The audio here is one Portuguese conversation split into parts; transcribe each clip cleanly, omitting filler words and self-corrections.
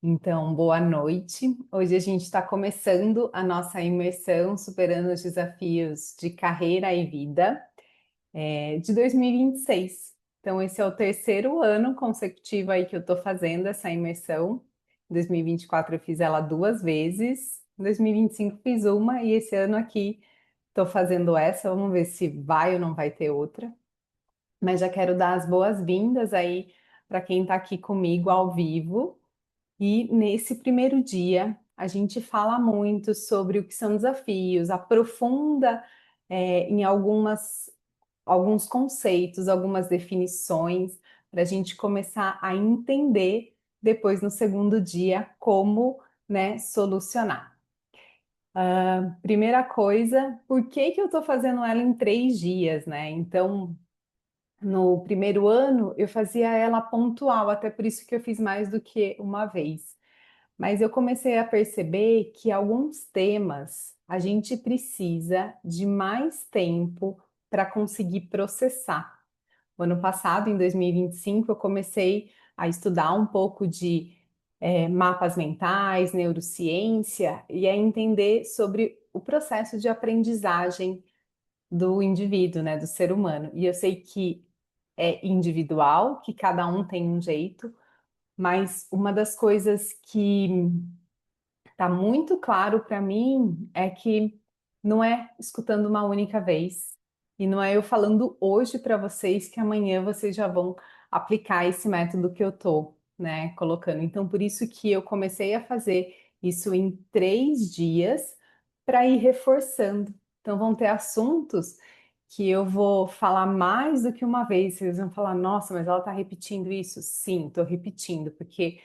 Então, boa noite. Hoje a gente está começando a nossa imersão Superando os Desafios de Carreira e Vida, de 2026. Então, esse é o terceiro ano consecutivo aí que eu estou fazendo essa imersão. Em 2024 eu fiz ela duas vezes, em 2025 fiz uma e esse ano aqui estou fazendo essa. Vamos ver se vai ou não vai ter outra. Mas já quero dar as boas-vindas aí para quem está aqui comigo ao vivo. E nesse primeiro dia, a gente fala muito sobre o que são desafios, aprofunda em alguns conceitos, algumas definições, para a gente começar a entender depois no segundo dia como, né, solucionar. Primeira coisa, por que que eu estou fazendo ela em 3 dias, né? Então, no primeiro ano, eu fazia ela pontual, até por isso que eu fiz mais do que uma vez. Mas eu comecei a perceber que alguns temas a gente precisa de mais tempo para conseguir processar. O ano passado, em 2025, eu comecei a estudar um pouco de mapas mentais, neurociência e a entender sobre o processo de aprendizagem do indivíduo, né, do ser humano. E eu sei que é individual, que cada um tem um jeito, mas uma das coisas que tá muito claro para mim é que não é escutando uma única vez e não é eu falando hoje para vocês que amanhã vocês já vão aplicar esse método que eu tô, né, colocando. Então, por isso que eu comecei a fazer isso em 3 dias para ir reforçando. Então, vão ter assuntos que eu vou falar mais do que uma vez. Vocês vão falar, nossa, mas ela está repetindo isso? Sim, estou repetindo, porque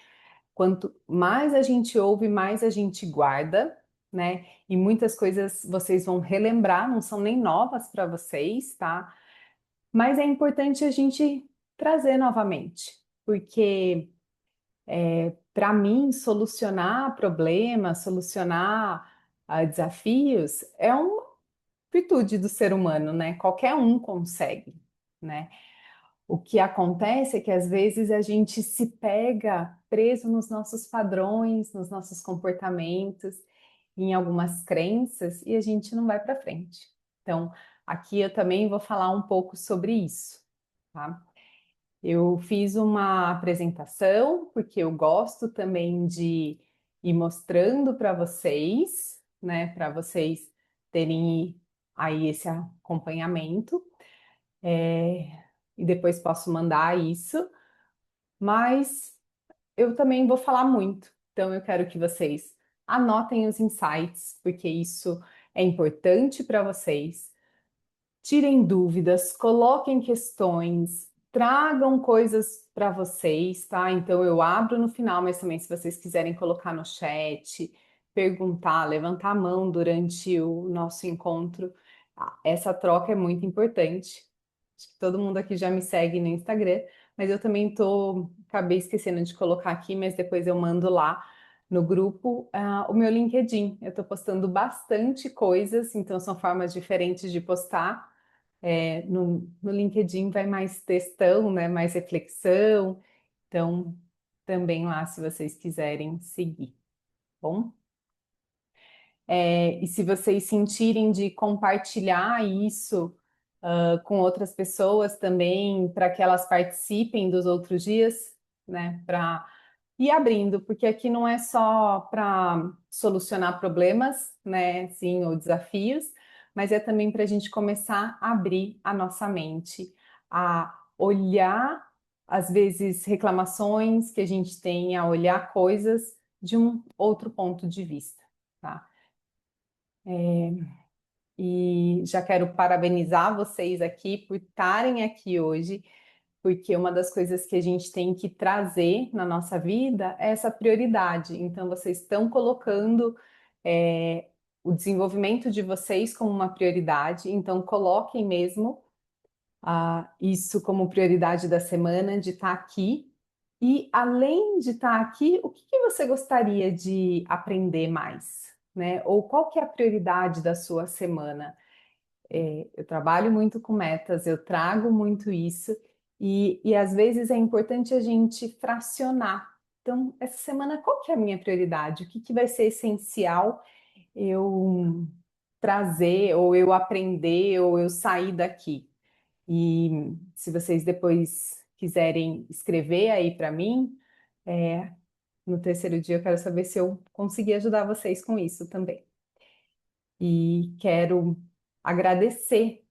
quanto mais a gente ouve, mais a gente guarda, né? E muitas coisas vocês vão relembrar, não são nem novas para vocês, tá? Mas é importante a gente trazer novamente, porque para mim, solucionar problemas, solucionar desafios é uma virtude do ser humano, né? Qualquer um consegue, né? O que acontece é que às vezes a gente se pega preso nos nossos padrões, nos nossos comportamentos, em algumas crenças e a gente não vai para frente. Então, aqui eu também vou falar um pouco sobre isso, tá? Eu fiz uma apresentação porque eu gosto também de ir mostrando para vocês, né, para vocês terem aí esse acompanhamento. E depois posso mandar isso, mas eu também vou falar muito. Então eu quero que vocês anotem os insights, porque isso é importante para vocês. Tirem dúvidas, coloquem questões, tragam coisas para vocês, tá? Então eu abro no final, mas também se vocês quiserem colocar no chat, perguntar, levantar a mão durante o nosso encontro, essa troca é muito importante. Acho que todo mundo aqui já me segue no Instagram, mas eu também acabei esquecendo de colocar aqui, mas depois eu mando lá no grupo, o meu LinkedIn. Eu estou postando bastante coisas, então são formas diferentes de postar. No LinkedIn vai mais textão, né? Mais reflexão. Então, também lá, se vocês quiserem seguir, tá bom? E se vocês sentirem de compartilhar isso com outras pessoas também, para que elas participem dos outros dias, né? Para ir abrindo, porque aqui não é só para solucionar problemas, né? Sim, ou desafios, mas é também para a gente começar a abrir a nossa mente, a olhar, às vezes, reclamações que a gente tem, a olhar coisas de um outro ponto de vista, tá? E já quero parabenizar vocês aqui por estarem aqui hoje, porque uma das coisas que a gente tem que trazer na nossa vida é essa prioridade. Então, vocês estão colocando o desenvolvimento de vocês como uma prioridade, então coloquem mesmo isso como prioridade da semana, de estar aqui. E além de estar aqui, o que que você gostaria de aprender mais? Né? Ou qual que é a prioridade da sua semana? Eu trabalho muito com metas, eu trago muito isso, e às vezes é importante a gente fracionar. Então, essa semana, qual que é a minha prioridade? O que que vai ser essencial eu trazer, ou eu aprender, ou eu sair daqui? E se vocês depois quiserem escrever aí para mim, no terceiro dia eu quero saber se eu consegui ajudar vocês com isso também. E quero agradecer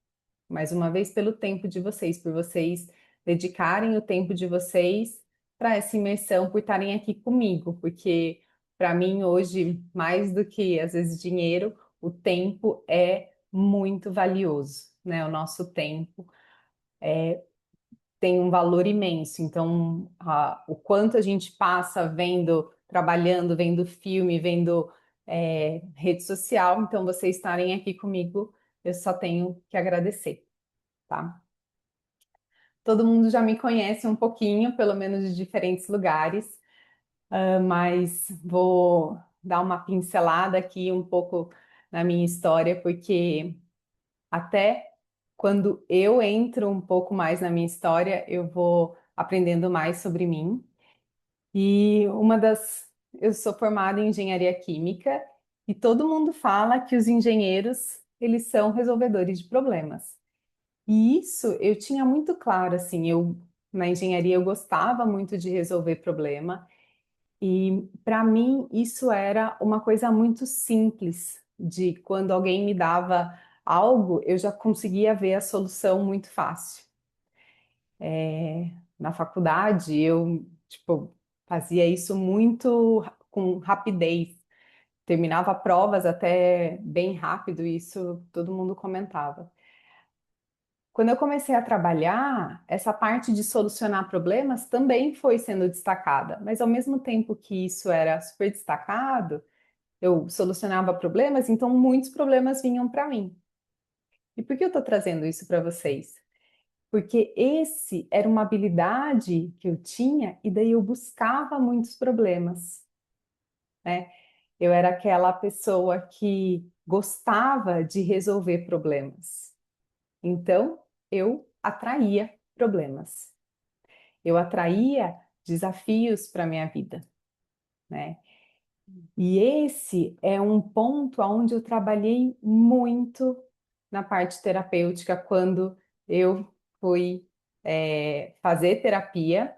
mais uma vez pelo tempo de vocês, por vocês dedicarem o tempo de vocês para essa imersão, por estarem aqui comigo, porque para mim hoje, mais do que às vezes dinheiro, o tempo é muito valioso, né? O nosso tempo tem um valor imenso. Então, o quanto a gente passa vendo, trabalhando, vendo filme, vendo rede social, então vocês estarem aqui comigo, eu só tenho que agradecer, tá? Todo mundo já me conhece um pouquinho, pelo menos de diferentes lugares, mas vou dar uma pincelada aqui um pouco na minha história, porque até quando eu entro um pouco mais na minha história, eu vou aprendendo mais sobre mim. E eu sou formada em engenharia química e todo mundo fala que os engenheiros, eles são resolvedores de problemas. E isso eu tinha muito claro, assim, eu na engenharia eu gostava muito de resolver problema e para mim isso era uma coisa muito simples, de quando alguém me dava algo, eu já conseguia ver a solução muito fácil. Na faculdade eu, tipo, fazia isso muito com rapidez, terminava provas até bem rápido, isso todo mundo comentava. Quando eu comecei a trabalhar, essa parte de solucionar problemas também foi sendo destacada, mas ao mesmo tempo que isso era super destacado, eu solucionava problemas, então muitos problemas vinham para mim. E por que eu estou trazendo isso para vocês? Porque esse era uma habilidade que eu tinha e daí eu buscava muitos problemas, né? Eu era aquela pessoa que gostava de resolver problemas. Então, eu atraía problemas. Eu atraía desafios para minha vida, né? E esse é um ponto onde eu trabalhei muito na parte terapêutica quando eu fui fazer terapia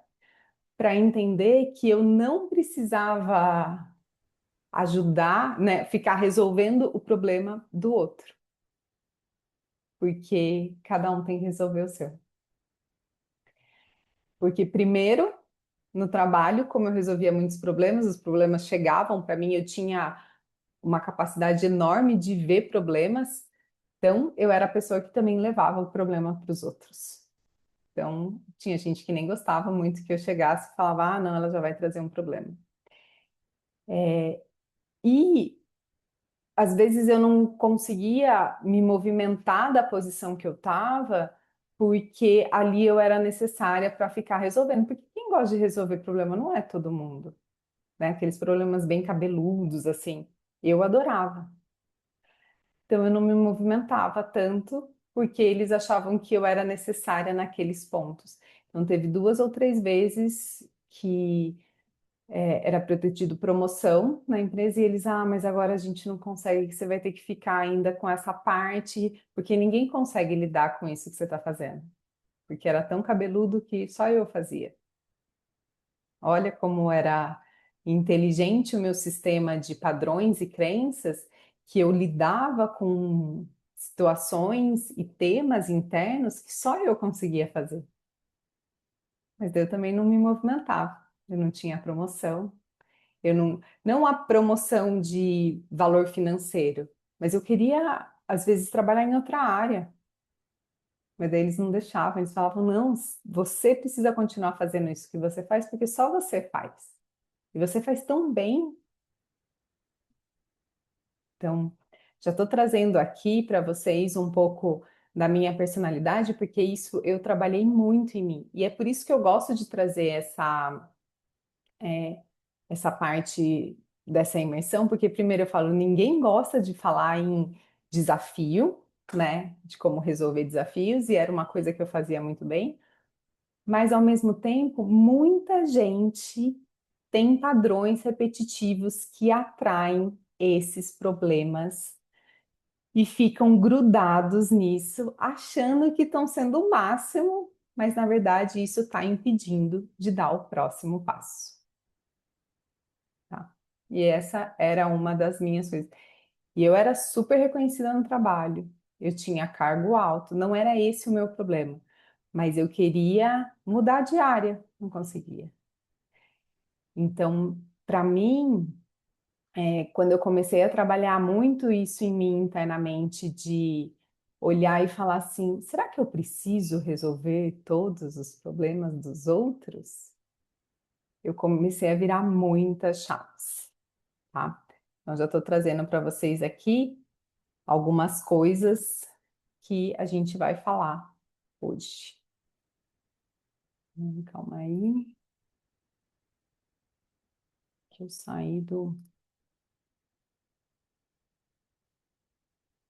para entender que eu não precisava ajudar, né, ficar resolvendo o problema do outro, porque cada um tem que resolver o seu. Porque primeiro no trabalho, como eu resolvia muitos problemas, os problemas chegavam para mim, eu tinha uma capacidade enorme de ver problemas, então eu era a pessoa que também levava o problema para os outros. Então, tinha gente que nem gostava muito que eu chegasse e falava, ah, não, ela já vai trazer um problema. E às vezes eu não conseguia me movimentar da posição que eu estava, porque ali eu era necessária para ficar resolvendo. Porque quem gosta de resolver problema não é todo mundo, né? Aqueles problemas bem cabeludos, assim. Eu adorava. Então eu não me movimentava tanto, porque eles achavam que eu era necessária naqueles pontos. Então teve 2 ou 3 vezes que era para eu ter tido promoção na empresa e eles, ah, mas agora a gente não consegue, você vai ter que ficar ainda com essa parte, porque ninguém consegue lidar com isso que você está fazendo. Porque era tão cabeludo que só eu fazia. Olha como era inteligente o meu sistema de padrões e crenças, que eu lidava com situações e temas internos que só eu conseguia fazer. Mas eu também não me movimentava. Eu não tinha promoção, eu não a promoção de valor financeiro, mas eu queria, às vezes, trabalhar em outra área. Mas daí eles não deixavam, eles falavam, não, você precisa continuar fazendo isso que você faz, porque só você faz. E você faz tão bem. Então, já estou trazendo aqui para vocês um pouco da minha personalidade, porque isso eu trabalhei muito em mim. E é por isso que eu gosto de trazer essa parte dessa imersão, porque primeiro eu falo, ninguém gosta de falar em desafio, né? De como resolver desafios, e era uma coisa que eu fazia muito bem, mas ao mesmo tempo, muita gente têm padrões repetitivos que atraem esses problemas e ficam grudados nisso, achando que estão sendo o máximo, mas na verdade isso está impedindo de dar o próximo passo, tá? E essa era uma das minhas coisas. E eu era super reconhecida no trabalho, eu tinha cargo alto, não era esse o meu problema, mas eu queria mudar de área, não conseguia. Então, para mim, quando eu comecei a trabalhar muito isso em mim internamente, de olhar e falar assim: será que eu preciso resolver todos os problemas dos outros? Eu comecei a virar muitas chaves, tá? Então, já estou trazendo para vocês aqui algumas coisas que a gente vai falar hoje. Calma aí, que eu saí do.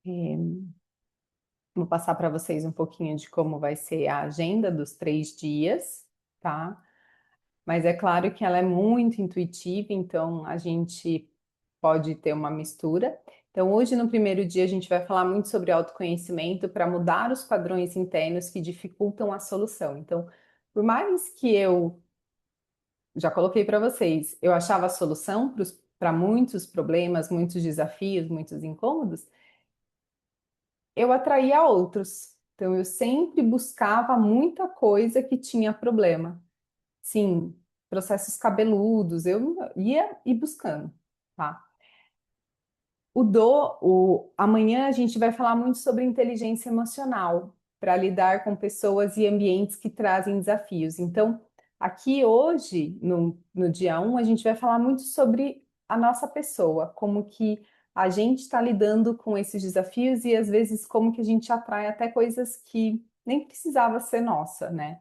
É, vou passar para vocês um pouquinho de como vai ser a agenda dos 3 dias, tá? Mas é claro que ela é muito intuitiva, então a gente pode ter uma mistura. Então, hoje, no primeiro dia, a gente vai falar muito sobre autoconhecimento para mudar os padrões internos que dificultam a solução. Então, por mais que eu já coloquei para vocês, eu achava a solução para muitos problemas, muitos desafios, muitos incômodos, eu atraía outros. Então, eu sempre buscava muita coisa que tinha problema. Sim, processos cabeludos, eu ia ir buscando, tá? Amanhã a gente vai falar muito sobre inteligência emocional para lidar com pessoas e ambientes que trazem desafios. Então, aqui hoje, no dia 1, a gente vai falar muito sobre a nossa pessoa, como que a gente está lidando com esses desafios e às vezes como que a gente atrai até coisas que nem precisava ser nossa, né?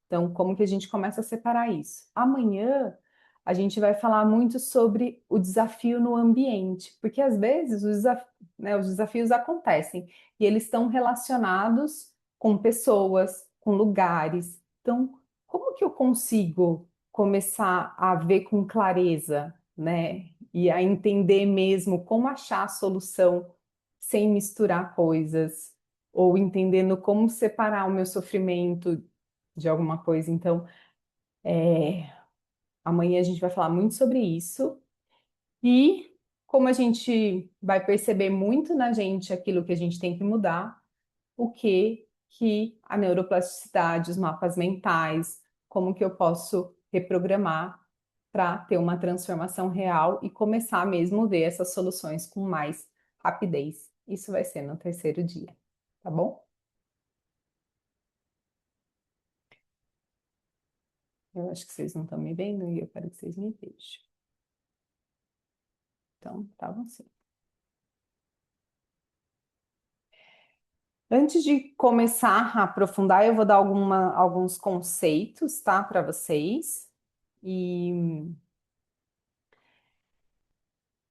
Então, como que a gente começa a separar isso? Amanhã a gente vai falar muito sobre o desafio no ambiente, porque às vezes os desafios acontecem e eles estão relacionados com pessoas, com lugares. Então, como que eu consigo começar a ver com clareza, né? E a entender mesmo como achar a solução sem misturar coisas, ou entendendo como separar o meu sofrimento de alguma coisa. Então, amanhã a gente vai falar muito sobre isso. E como a gente vai perceber muito na gente aquilo que a gente tem que mudar, o que a neuroplasticidade, os mapas mentais, como que eu posso reprogramar para ter uma transformação real e começar mesmo a ver essas soluções com mais rapidez. Isso vai ser no terceiro dia, tá bom? Eu acho que vocês não estão me vendo e eu quero que vocês me vejam. Então, tá bom sim. Antes de começar a aprofundar, eu vou dar alguns conceitos, tá, para vocês. E,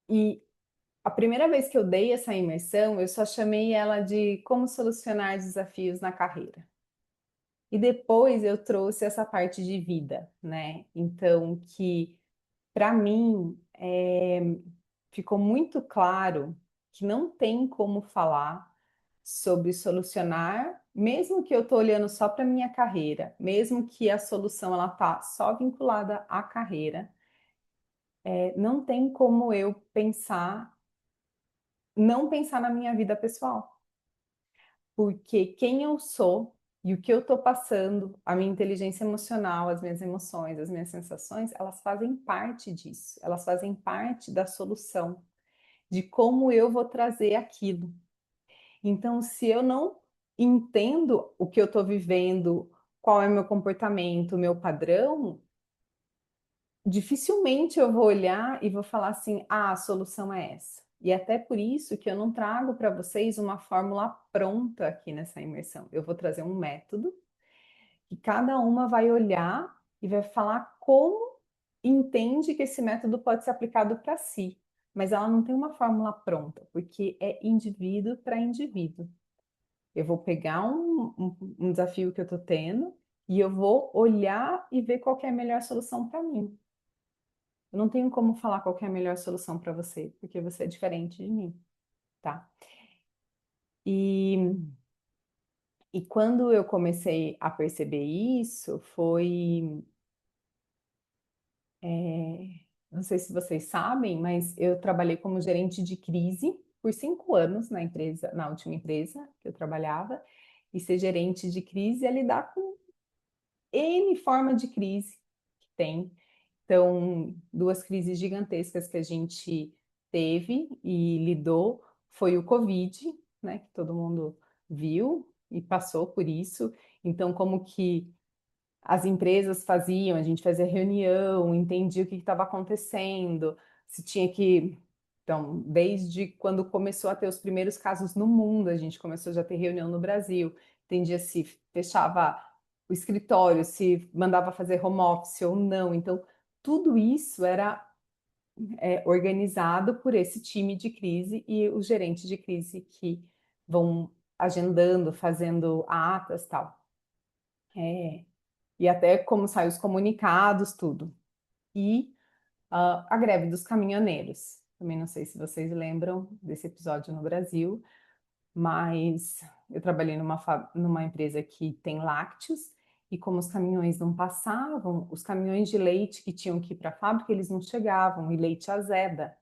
e a primeira vez que eu dei essa imersão, eu só chamei ela de Como Solucionar Desafios na Carreira. E depois eu trouxe essa parte de vida, né? Então, que para mim ficou muito claro que não tem como falar sobre solucionar, mesmo que eu estou olhando só para minha carreira, mesmo que a solução ela tá só vinculada à carreira, não tem como eu não pensar na minha vida pessoal, porque quem eu sou e o que eu estou passando, a minha inteligência emocional, as minhas emoções, as minhas sensações, elas fazem parte disso, elas fazem parte da solução, de como eu vou trazer aquilo. Então, se eu não entendo o que eu estou vivendo, qual é o meu comportamento, o meu padrão, dificilmente eu vou olhar e vou falar assim: ah, a solução é essa. E até por isso que eu não trago para vocês uma fórmula pronta aqui nessa imersão. Eu vou trazer um método que cada uma vai olhar e vai falar como entende que esse método pode ser aplicado para si. Mas ela não tem uma fórmula pronta, porque é indivíduo para indivíduo. Eu vou pegar um desafio que eu estou tendo e eu vou olhar e ver qual que é a melhor solução para mim. Eu não tenho como falar qual que é a melhor solução para você, porque você é diferente de mim, tá? E, e quando eu comecei a perceber isso, foi, não sei se vocês sabem, mas eu trabalhei como gerente de crise por 5 anos na empresa, na última empresa que eu trabalhava. E ser gerente de crise é lidar com N forma de crise que tem. Então, duas crises gigantescas que a gente teve e lidou foi o Covid, né, que todo mundo viu e passou por isso. Então, como que as empresas faziam, a gente fazia reunião, entendia o que estava acontecendo, se tinha que. Então, desde quando começou a ter os primeiros casos no mundo, a gente começou já a ter reunião no Brasil, entendia se fechava o escritório, se mandava fazer home office ou não. Então, tudo isso era organizado por esse time de crise e os gerentes de crise que vão agendando, fazendo atas tal. É, e até como saem os comunicados, tudo. E a greve dos caminhoneiros. Também não sei se vocês lembram desse episódio no Brasil, mas eu trabalhei numa empresa que tem lácteos, e como os caminhões não passavam, os caminhões de leite que tinham que ir para a fábrica, eles não chegavam, e leite azeda.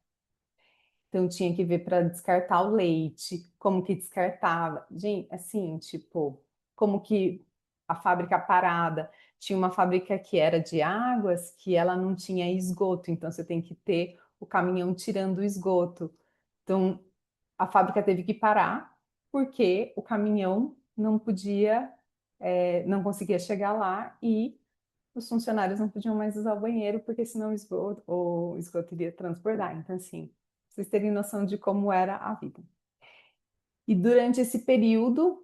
Então tinha que ver para descartar o leite, como que descartava. Gente, assim, tipo, como que a fábrica parada. Tinha uma fábrica que era de águas que ela não tinha esgoto, então você tem que ter o caminhão tirando o esgoto. Então a fábrica teve que parar porque o caminhão não podia, não conseguia chegar lá e os funcionários não podiam mais usar o banheiro, porque senão o esgoto iria transbordar. Então, assim, vocês terem noção de como era a vida. E durante esse período,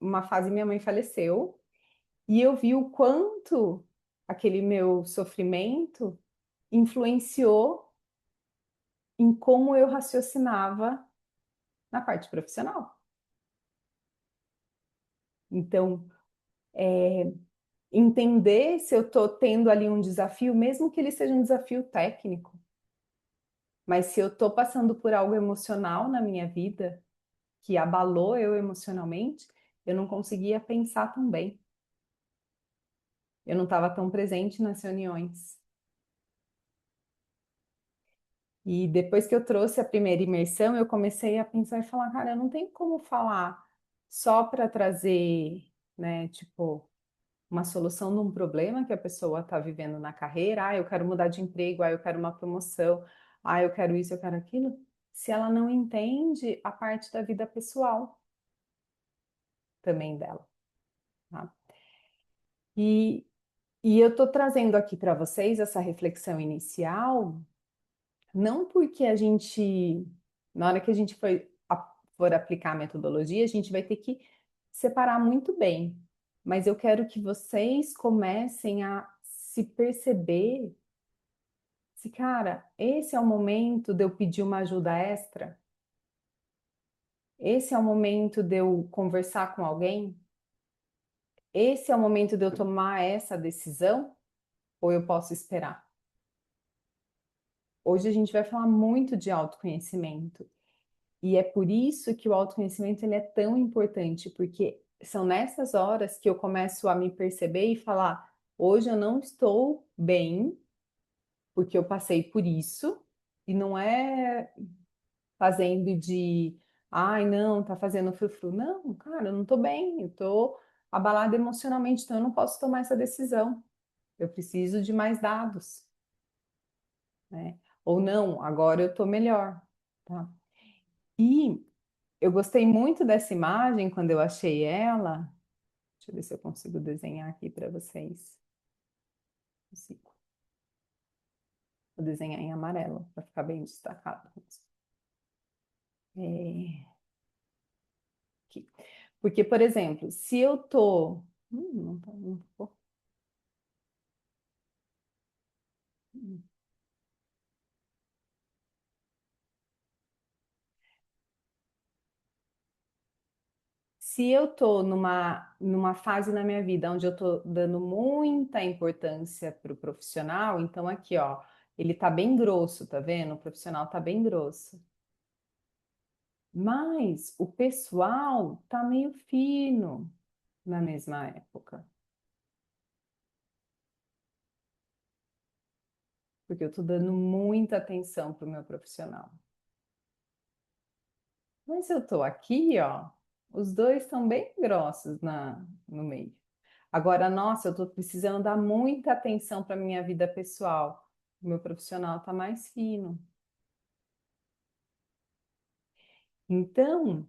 uma fase minha mãe faleceu, e eu vi o quanto aquele meu sofrimento influenciou em como eu raciocinava na parte profissional. Então, entender se eu estou tendo ali um desafio, mesmo que ele seja um desafio técnico, mas se eu estou passando por algo emocional na minha vida, que abalou eu emocionalmente, eu não conseguia pensar tão bem. Eu não estava tão presente nas reuniões. E depois que eu trouxe a primeira imersão, eu comecei a pensar e falar, cara, eu não tenho como falar só para trazer, né, tipo, uma solução de um problema que a pessoa está vivendo na carreira. Ah, eu quero mudar de emprego, ah, eu quero uma promoção, ah, eu quero isso, eu quero aquilo. Se ela não entende a parte da vida pessoal também dela, tá? E, e eu estou trazendo aqui para vocês essa reflexão inicial, não porque a gente, na hora que a gente for aplicar a metodologia, a gente vai ter que separar muito bem. Mas eu quero que vocês comecem a se perceber se, cara, esse é o momento de eu pedir uma ajuda extra? Esse é o momento de eu conversar com alguém? Esse é o momento de eu tomar essa decisão? Ou eu posso esperar? Hoje a gente vai falar muito de autoconhecimento. E é por isso que o autoconhecimento ele é tão importante, porque são nessas horas que eu começo a me perceber e falar: hoje eu não estou bem, porque eu passei por isso, e não é fazendo de, ai, não, tá fazendo frufru. Não, cara, eu não tô bem, eu tô abalada emocionalmente, então eu não posso tomar essa decisão. Eu preciso de mais dados, né? Ou não, agora eu tô melhor, tá? E eu gostei muito dessa imagem quando eu achei ela. Deixa eu ver se eu consigo desenhar aqui para vocês. Consigo. Vou desenhar em amarelo para ficar bem destacado. É, aqui. Porque, por exemplo, se eu tô. Não, não tô. se eu tô numa fase na minha vida onde eu tô dando muita importância para o profissional, então aqui, ó, ele tá bem grosso, tá vendo? O profissional tá bem grosso. Mas o pessoal tá meio fino na mesma época, porque eu tô dando muita atenção pro meu profissional. Mas eu tô aqui, ó, os dois estão bem grossos no meio. Agora, nossa, eu tô precisando dar muita atenção para minha vida pessoal. O meu profissional tá mais fino. Então,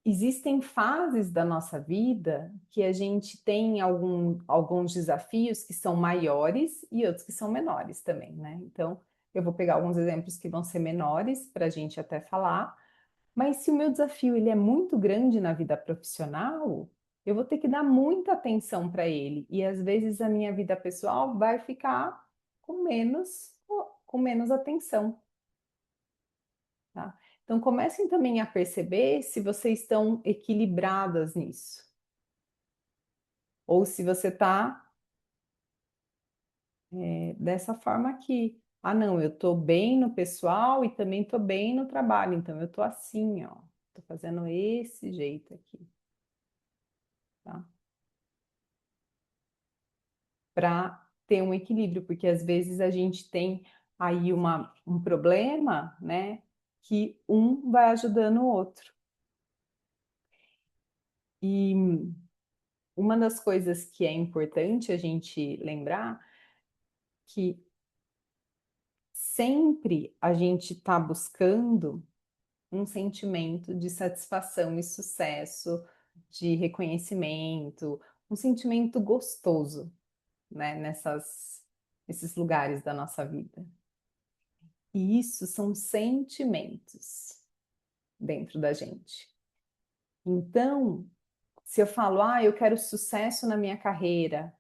existem fases da nossa vida que a gente tem alguns desafios que são maiores e outros que são menores também, né? Então, eu vou pegar alguns exemplos que vão ser menores para a gente até falar, mas se o meu desafio ele é muito grande na vida profissional, eu vou ter que dar muita atenção para ele e às vezes a minha vida pessoal vai ficar com menos atenção, tá? Então comecem também a perceber se vocês estão equilibradas nisso ou se você está dessa forma aqui. Ah, não, eu estou bem no pessoal e também estou bem no trabalho, então eu estou assim, ó, estou fazendo esse jeito aqui, tá? Para ter um equilíbrio, porque às vezes a gente tem aí um problema, né, que um vai ajudando o outro. E uma das coisas que é importante a gente lembrar que sempre a gente está buscando um sentimento de satisfação e sucesso, de reconhecimento, um sentimento gostoso, né, nesses lugares da nossa vida. E isso são sentimentos dentro da gente. Então, se eu falo, ah, eu quero sucesso na minha carreira,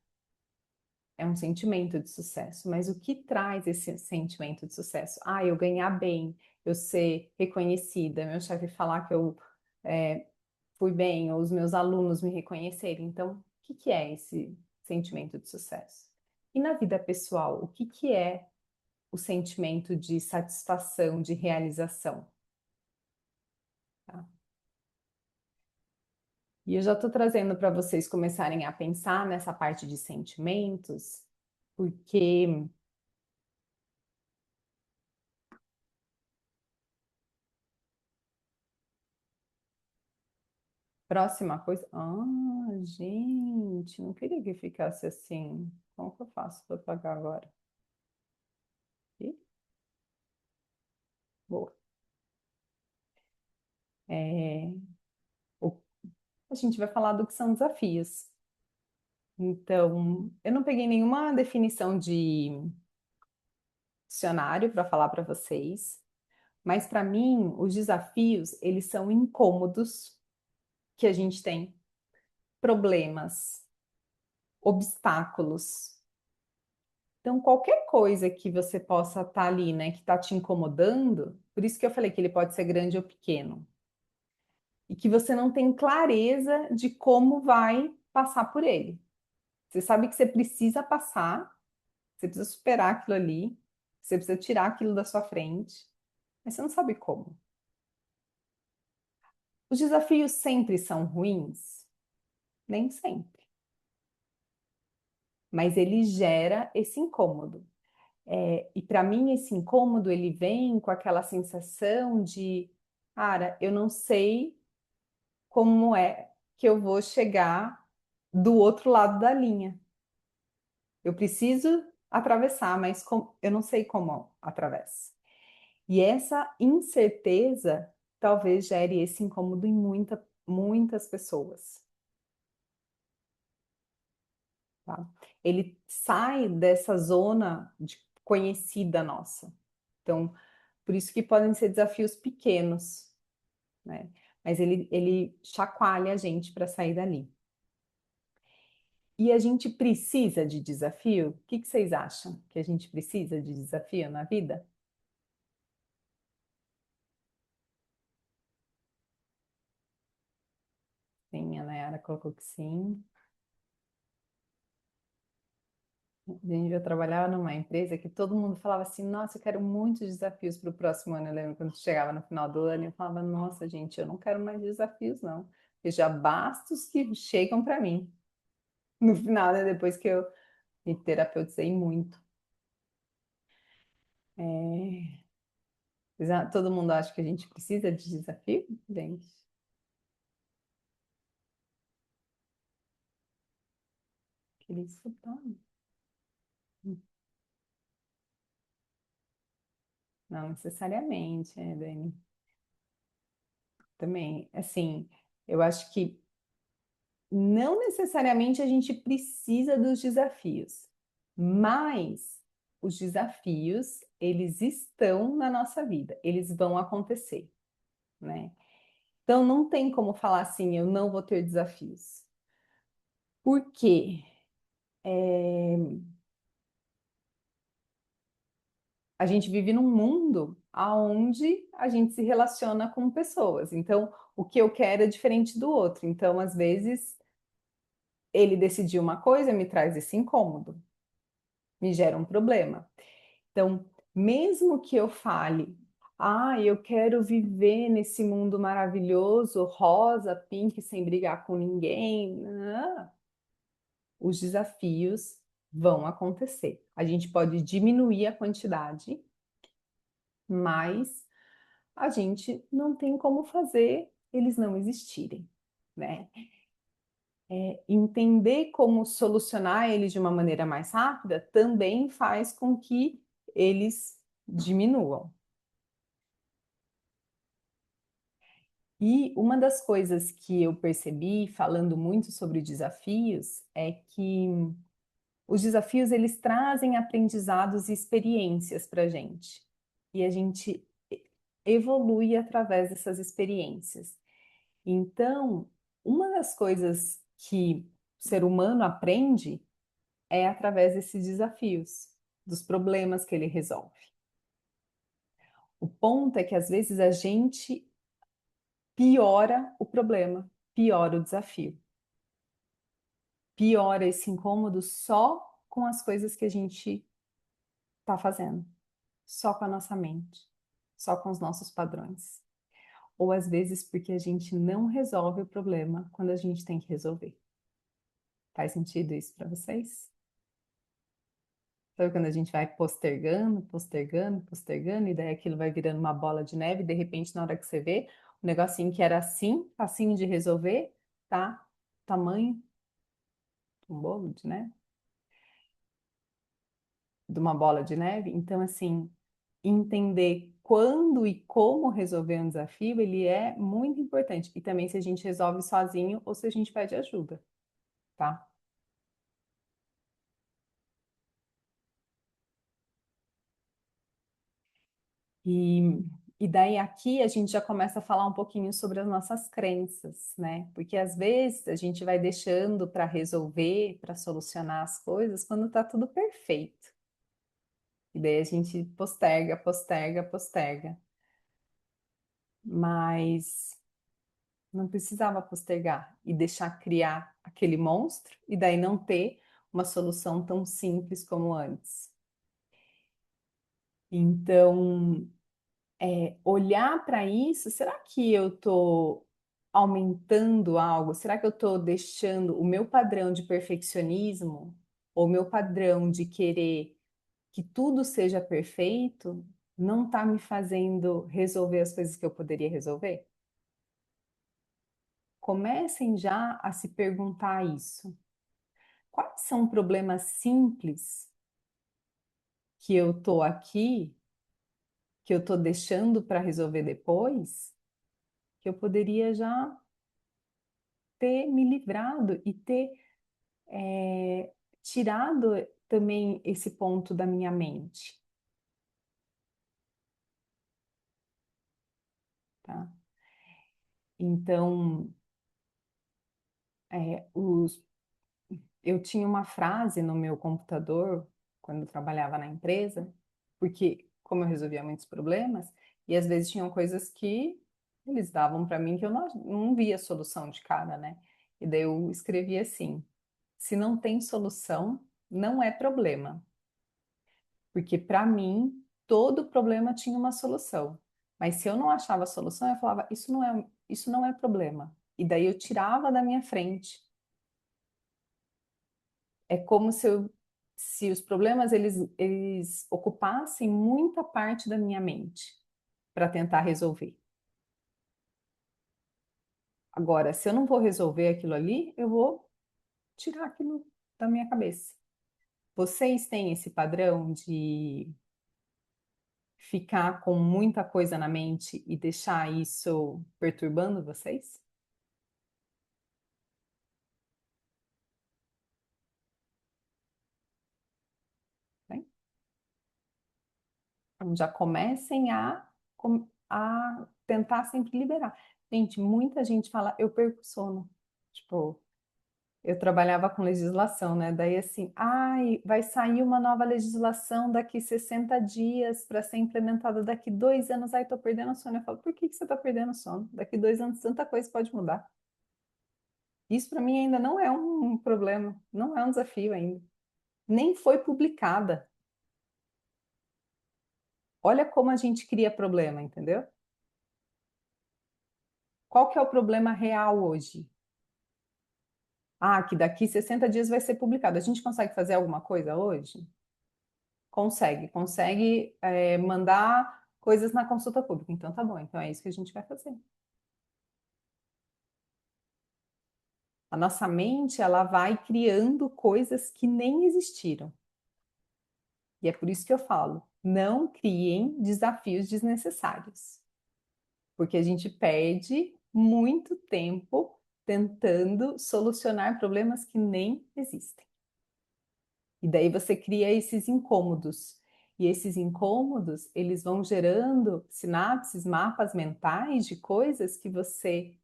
é um sentimento de sucesso, mas o que traz esse sentimento de sucesso? Ah, eu ganhar bem, eu ser reconhecida, meu chefe falar que eu é, fui bem, ou os meus alunos me reconhecerem. Então, o que que é esse sentimento de sucesso? E na vida pessoal, o que que é o sentimento de satisfação, de realização? Tá? E eu já estou trazendo para vocês começarem a pensar nessa parte de sentimentos, porque próxima coisa. Ah, gente, não queria que ficasse assim. Como que eu faço para pagar agora? Ih, boa. É, o- a gente vai falar do que são desafios. Então, eu não peguei nenhuma definição de dicionário para falar para vocês, mas para mim, os desafios, eles são incômodos que a gente tem, problemas, obstáculos. Então, qualquer coisa que você possa estar ali, né, que está te incomodando, por isso que eu falei que ele pode ser grande ou pequeno, e que você não tem clareza de como vai passar por ele. Você sabe que você precisa passar, você precisa superar aquilo ali, você precisa tirar aquilo da sua frente, mas você não sabe como. Os desafios sempre são ruins? Nem sempre. Mas ele gera esse incômodo. E para mim, esse incômodo ele vem com aquela sensação de, cara, eu não sei como é que eu vou chegar do outro lado da linha. Eu preciso atravessar, mas eu não sei como atravesso. E essa incerteza talvez gere esse incômodo em muitas pessoas. Tá? Ele sai dessa zona conhecida nossa. Então, por isso que podem ser desafios pequenos, né? Mas ele chacoalha a gente para sair dali. E a gente precisa de desafio? O que que vocês acham? Que a gente precisa de desafio na vida? Nayara colocou que sim. Gente, eu trabalhava numa empresa que todo mundo falava assim, nossa, eu quero muitos desafios para o próximo ano. Eu lembro quando chegava no final do ano, eu falava, nossa, gente, eu não quero mais desafios, não. Porque já basta os que chegam para mim. No final, né, depois que eu me terapeutizei muito. É, todo mundo acha que a gente precisa de desafio, gente. Queria escutar. Não necessariamente, Dani. Também, assim, eu acho que não necessariamente a gente precisa dos desafios, mas os desafios, eles estão na nossa vida, eles vão acontecer, né? Então não tem como falar assim, eu não vou ter desafios. Por quê? É, a gente vive num mundo onde a gente se relaciona com pessoas. Então, o que eu quero é diferente do outro. Então, às vezes, ele decidiu uma coisa, me traz esse incômodo, me gera um problema. Então, mesmo que eu fale, eu quero viver nesse mundo maravilhoso, rosa, pink, sem brigar com ninguém, os desafios vão acontecer. A gente pode diminuir a quantidade, mas a gente não tem como fazer eles não existirem, né? Entender como solucionar eles de uma maneira mais rápida também faz com que eles diminuam. E uma das coisas que eu percebi, falando muito sobre desafios, é que os desafios eles trazem aprendizados e experiências para a gente. E a gente evolui através dessas experiências. Então, uma das coisas que o ser humano aprende é através desses desafios, dos problemas que ele resolve. O ponto é que às vezes a gente piora o problema, piora o desafio, piora esse incômodo só com as coisas que a gente está fazendo, só com a nossa mente, só com os nossos padrões. Ou às vezes porque a gente não resolve o problema quando a gente tem que resolver. Faz sentido isso para vocês? Sabe quando a gente vai postergando, postergando, postergando, e daí aquilo vai virando uma bola de neve, e de repente, na hora que você vê, o negocinho que era assim, facinho de resolver, tá? Tamanho de um bolo de neve, de uma bola de neve. Então, assim, entender quando e como resolver um desafio, ele é muito importante. E também se a gente resolve sozinho ou se a gente pede ajuda, tá? E, e daí aqui a gente já começa a falar um pouquinho sobre as nossas crenças, né? Porque às vezes a gente vai deixando para resolver, para solucionar as coisas quando tá tudo perfeito. E daí a gente posterga, posterga, posterga. Mas não precisava postergar e deixar criar aquele monstro e daí não ter uma solução tão simples como antes. Então, olhar para isso, será que eu estou aumentando algo? Será que eu estou deixando o meu padrão de perfeccionismo ou o meu padrão de querer que tudo seja perfeito não está me fazendo resolver as coisas que eu poderia resolver? Comecem já a se perguntar isso. Quais são problemas simples que eu estou aqui, que eu estou deixando para resolver depois, que eu poderia já ter me livrado e ter tirado também esse ponto da minha mente, tá? Então, é, os, eu tinha uma frase no meu computador quando eu trabalhava na empresa, porque como eu resolvia muitos problemas, e às vezes tinham coisas que eles davam para mim que eu não via solução de cara, né? E daí eu escrevi assim: se não tem solução, não é problema. Porque para mim, todo problema tinha uma solução. Mas se eu não achava a solução, eu falava, isso não é problema. E daí eu tirava da minha frente. É como se os problemas eles ocupassem muita parte da minha mente para tentar resolver. Agora, se eu não vou resolver aquilo ali, eu vou tirar aquilo da minha cabeça. Vocês têm esse padrão de ficar com muita coisa na mente e deixar isso perturbando vocês? Né? Então, já comecem a tentar sempre liberar. Gente, muita gente fala, eu perco sono. Tipo, eu trabalhava com legislação, né? Daí assim, ai, vai sair uma nova legislação daqui 60 dias para ser implementada daqui 2 anos, ai, tô perdendo sono. Eu falo, por que que você tá perdendo sono? Daqui 2 anos tanta coisa pode mudar. Isso para mim ainda não é um problema, não é um desafio ainda. Nem foi publicada. Olha como a gente cria problema, entendeu? Qual que é o problema real hoje? Ah, que daqui 60 dias vai ser publicado. A gente consegue fazer alguma coisa hoje? Consegue mandar coisas na consulta pública. Então tá bom, então é isso que a gente vai fazer. A nossa mente, ela vai criando coisas que nem existiram. E é por isso que eu falo, não criem desafios desnecessários. Porque a gente perde muito tempo tentando solucionar problemas que nem existem. E daí você cria esses incômodos. E esses incômodos, eles vão gerando sinapses, mapas mentais de coisas que você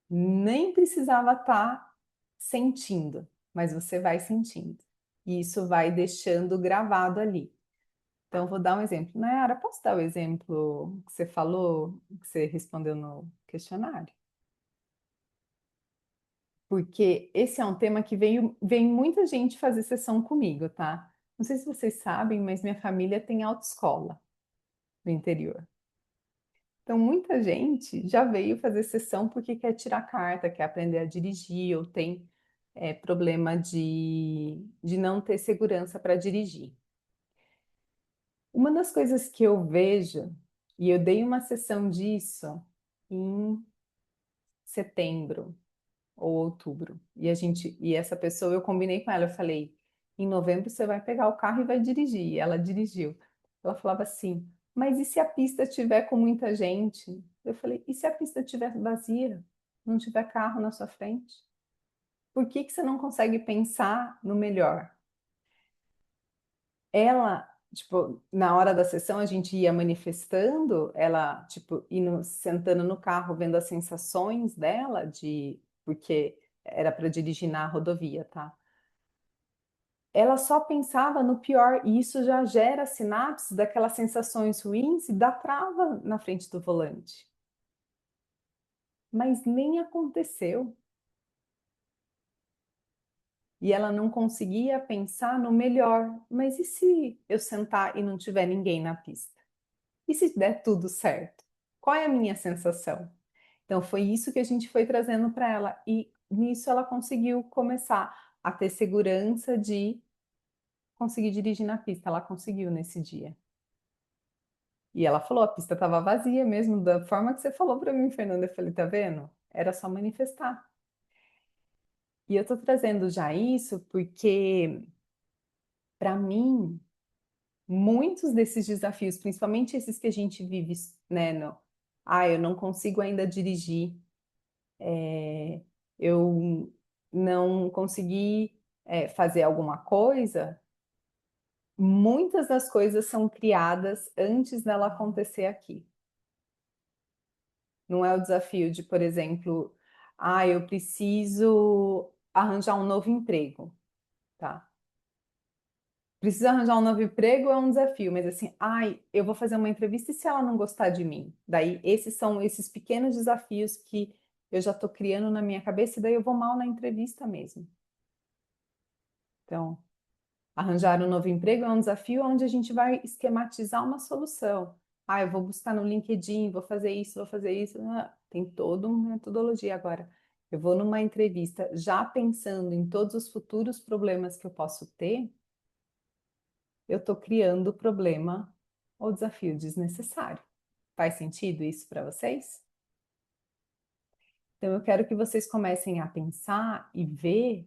nem precisava estar sentindo, mas você vai sentindo. E isso vai deixando gravado ali. Então, vou dar um exemplo. Nayara, posso dar o exemplo que você falou, que você respondeu no questionário? Porque esse é um tema que vem muita gente fazer sessão comigo, tá? Não sei se vocês sabem, mas minha família tem autoescola no interior. Então, muita gente já veio fazer sessão porque quer tirar carta, quer aprender a dirigir, ou tem problema de não ter segurança para dirigir. Uma das coisas que eu vejo, e eu dei uma sessão disso em setembro, ou outubro. E essa pessoa, eu combinei com ela, eu falei, em novembro você vai pegar o carro e vai dirigir. E ela dirigiu. Ela falava assim, mas e se a pista tiver com muita gente? Eu falei, e se a pista estiver vazia? Não tiver carro na sua frente? Por que que você não consegue pensar no melhor? Ela, tipo, na hora da sessão a gente ia manifestando, ela, tipo, indo, sentando no carro, vendo as sensações dela porque era para dirigir na rodovia, tá? Ela só pensava no pior e isso já gera sinapses daquelas sensações ruins e dá trava na frente do volante. Mas nem aconteceu. E ela não conseguia pensar no melhor. Mas e se eu sentar e não tiver ninguém na pista? E se der tudo certo? Qual é a minha sensação? Então, foi isso que a gente foi trazendo para ela. E nisso ela conseguiu começar a ter segurança de conseguir dirigir na pista. Ela conseguiu nesse dia. E ela falou: a pista estava vazia mesmo, da forma que você falou para mim, Fernanda. Eu falei: tá vendo? Era só manifestar. E eu tô trazendo já isso porque, para mim, muitos desses desafios, principalmente esses que a gente vive, né, eu não consigo ainda dirigir, eu não consegui, fazer alguma coisa, muitas das coisas são criadas antes dela acontecer aqui. Não é o desafio de, por exemplo, eu preciso arranjar um novo emprego, tá? Preciso arranjar um novo emprego é um desafio, mas assim, eu vou fazer uma entrevista e se ela não gostar de mim? Daí, esses são esses pequenos desafios que eu já estou criando na minha cabeça e daí eu vou mal na entrevista mesmo. Então, arranjar um novo emprego é um desafio onde a gente vai esquematizar uma solução. Ah, eu vou buscar no LinkedIn, vou fazer isso, vou fazer isso. Ah, tem toda uma metodologia agora. Eu vou numa entrevista já pensando em todos os futuros problemas que eu posso ter, eu estou criando problema ou desafio desnecessário. Faz sentido isso para vocês? Então, eu quero que vocês comecem a pensar e ver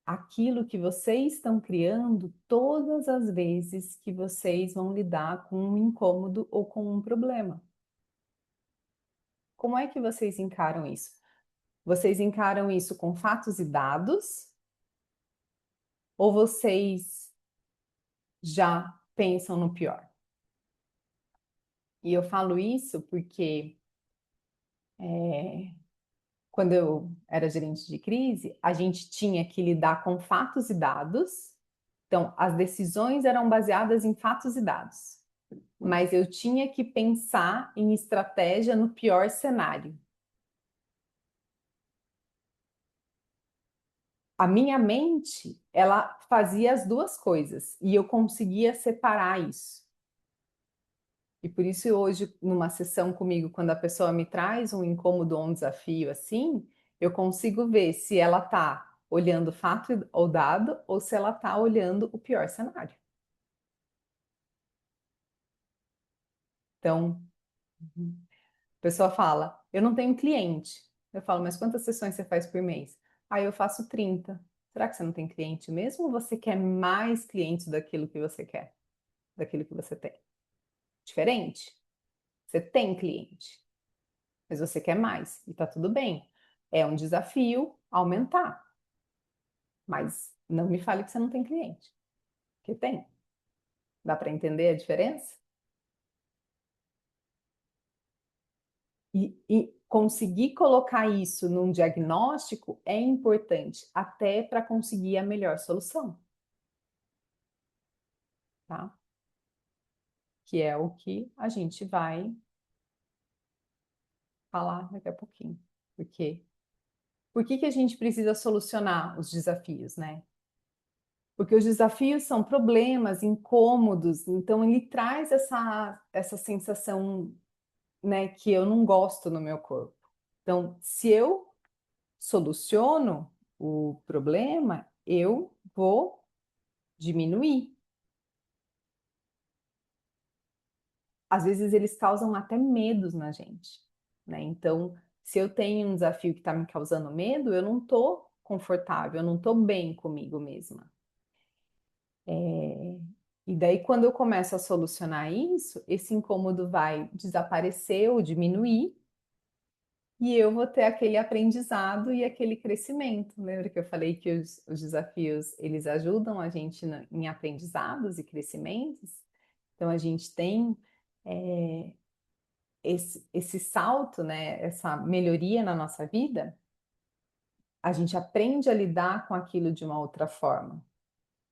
aquilo que vocês estão criando todas as vezes que vocês vão lidar com um incômodo ou com um problema. Como é que vocês encaram isso? Vocês encaram isso com fatos e dados? Ou vocês já pensam no pior? E eu falo isso porque quando eu era gerente de crise, a gente tinha que lidar com fatos e dados. Então, as decisões eram baseadas em fatos e dados. Mas eu tinha que pensar em estratégia no pior cenário. A minha mente, ela fazia as duas coisas e eu conseguia separar isso. E por isso hoje, numa sessão comigo, quando a pessoa me traz um incômodo ou um desafio assim, eu consigo ver se ela está olhando fato ou dado ou se ela está olhando o pior cenário. Então, a pessoa fala, eu não tenho cliente. Eu falo, mas quantas sessões você faz por mês? Aí eu faço 30. Será que você não tem cliente mesmo ou você quer mais clientes daquilo que você quer? Daquilo que você tem? Diferente? Você tem cliente, mas você quer mais e tá tudo bem. É um desafio aumentar, mas não me fale que você não tem cliente, que tem. Dá para entender a diferença? E conseguir colocar isso num diagnóstico é importante, até para conseguir a melhor solução, tá? Que é o que a gente vai falar daqui a pouquinho. Por quê? Por que que a gente precisa solucionar os desafios, né? Porque os desafios são problemas, incômodos, então ele traz essa sensação, né, que eu não gosto no meu corpo. Então, se eu soluciono o problema, eu vou diminuir. Às vezes eles causam até medos na gente, né? Então, se eu tenho um desafio que está me causando medo, eu não estou confortável, eu não estou bem comigo mesma. E daí, quando eu começo a solucionar isso, esse incômodo vai desaparecer ou diminuir, e eu vou ter aquele aprendizado e aquele crescimento. Lembra que eu falei que os desafios, eles ajudam a gente em aprendizados e crescimentos? Então, a gente tem esse salto, né, essa melhoria na nossa vida, a gente aprende a lidar com aquilo de uma outra forma.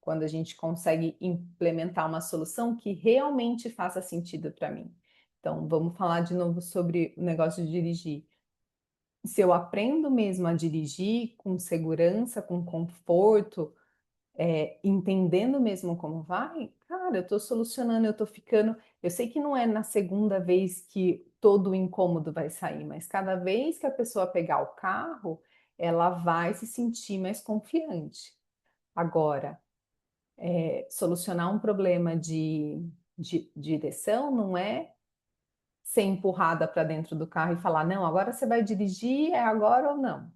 Quando a gente consegue implementar uma solução que realmente faça sentido para mim. Então, vamos falar de novo sobre o negócio de dirigir. Se eu aprendo mesmo a dirigir com segurança, com conforto, entendendo mesmo como vai, cara, eu estou solucionando, eu estou ficando. Eu sei que não é na segunda vez que todo o incômodo vai sair, mas cada vez que a pessoa pegar o carro, ela vai se sentir mais confiante. Agora, solucionar um problema de direção não é ser empurrada para dentro do carro e falar, não, agora você vai dirigir, é agora ou não.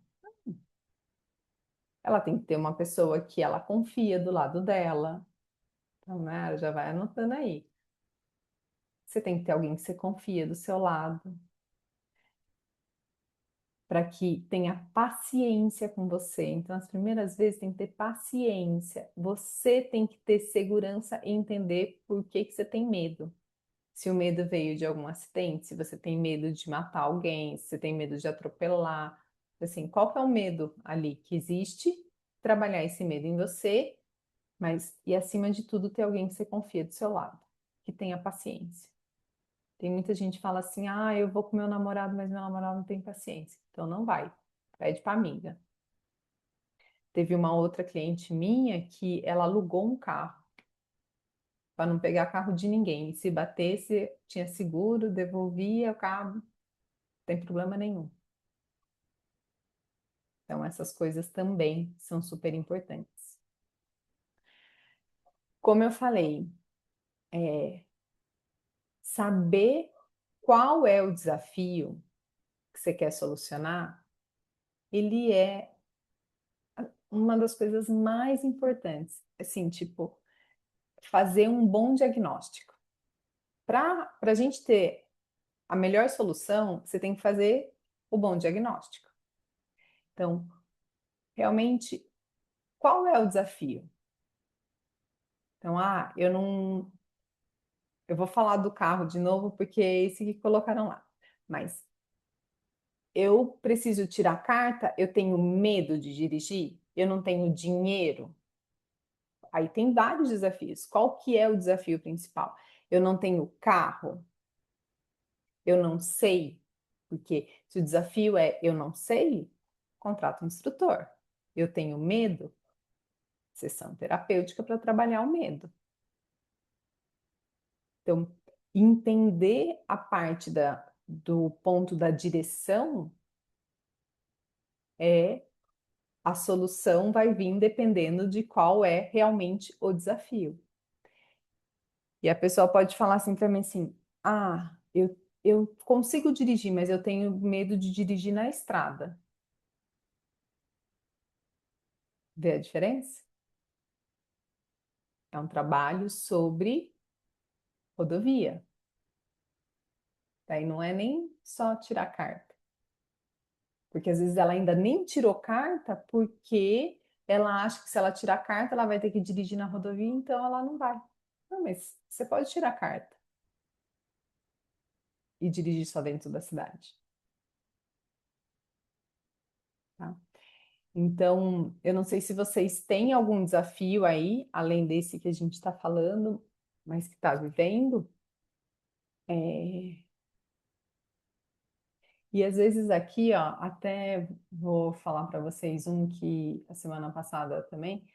Ela tem que ter uma pessoa que ela confia do lado dela. Então, né, já vai anotando aí. Você tem que ter alguém que você confia do seu lado, para que tenha paciência com você. Então, as primeiras vezes tem que ter paciência. Você tem que ter segurança e entender por que que você tem medo. Se o medo veio de algum acidente, se você tem medo de matar alguém, se você tem medo de atropelar, assim, qual que é o medo ali que existe? Trabalhar esse medo em você, mas e acima de tudo ter alguém que você confia do seu lado, que tenha paciência. Tem muita gente que fala assim: ah, eu vou com meu namorado, mas meu namorado não tem paciência. Então não vai, pede para amiga. Teve uma outra cliente minha que ela alugou um carro para não pegar carro de ninguém. E se batesse, tinha seguro, devolvia o carro, não tem problema nenhum. Então essas coisas também são super importantes. Como eu falei, saber qual é o desafio que você quer solucionar, ele é uma das coisas mais importantes. Assim, tipo, fazer um bom diagnóstico. Para a gente ter a melhor solução, você tem que fazer o bom diagnóstico. Então, realmente, qual é o desafio? Então, eu não. Eu vou falar do carro de novo, porque é esse que colocaram lá. Mas eu preciso tirar carta, eu tenho medo de dirigir, eu não tenho dinheiro. Aí tem vários desafios. Qual que é o desafio principal? Eu não tenho carro, eu não sei, porque se o desafio é eu não sei, contrata um instrutor. Eu tenho medo, sessão terapêutica para trabalhar o medo. Então, entender a parte do ponto da direção é a solução vai vir dependendo de qual é realmente o desafio. E a pessoa pode falar assim para mim assim: ah, eu consigo dirigir, mas eu tenho medo de dirigir na estrada. Vê a diferença? É um trabalho sobre rodovia. Daí não é nem só tirar carta. Porque às vezes ela ainda nem tirou carta porque ela acha que se ela tirar carta, ela vai ter que dirigir na rodovia, então ela não vai. Não, mas você pode tirar carta e dirigir só dentro da cidade, tá? Então, eu não sei se vocês têm algum desafio aí, além desse que a gente está falando, mas que está vivendo. É, E às vezes aqui, ó, até vou falar para vocês um que a semana passada também,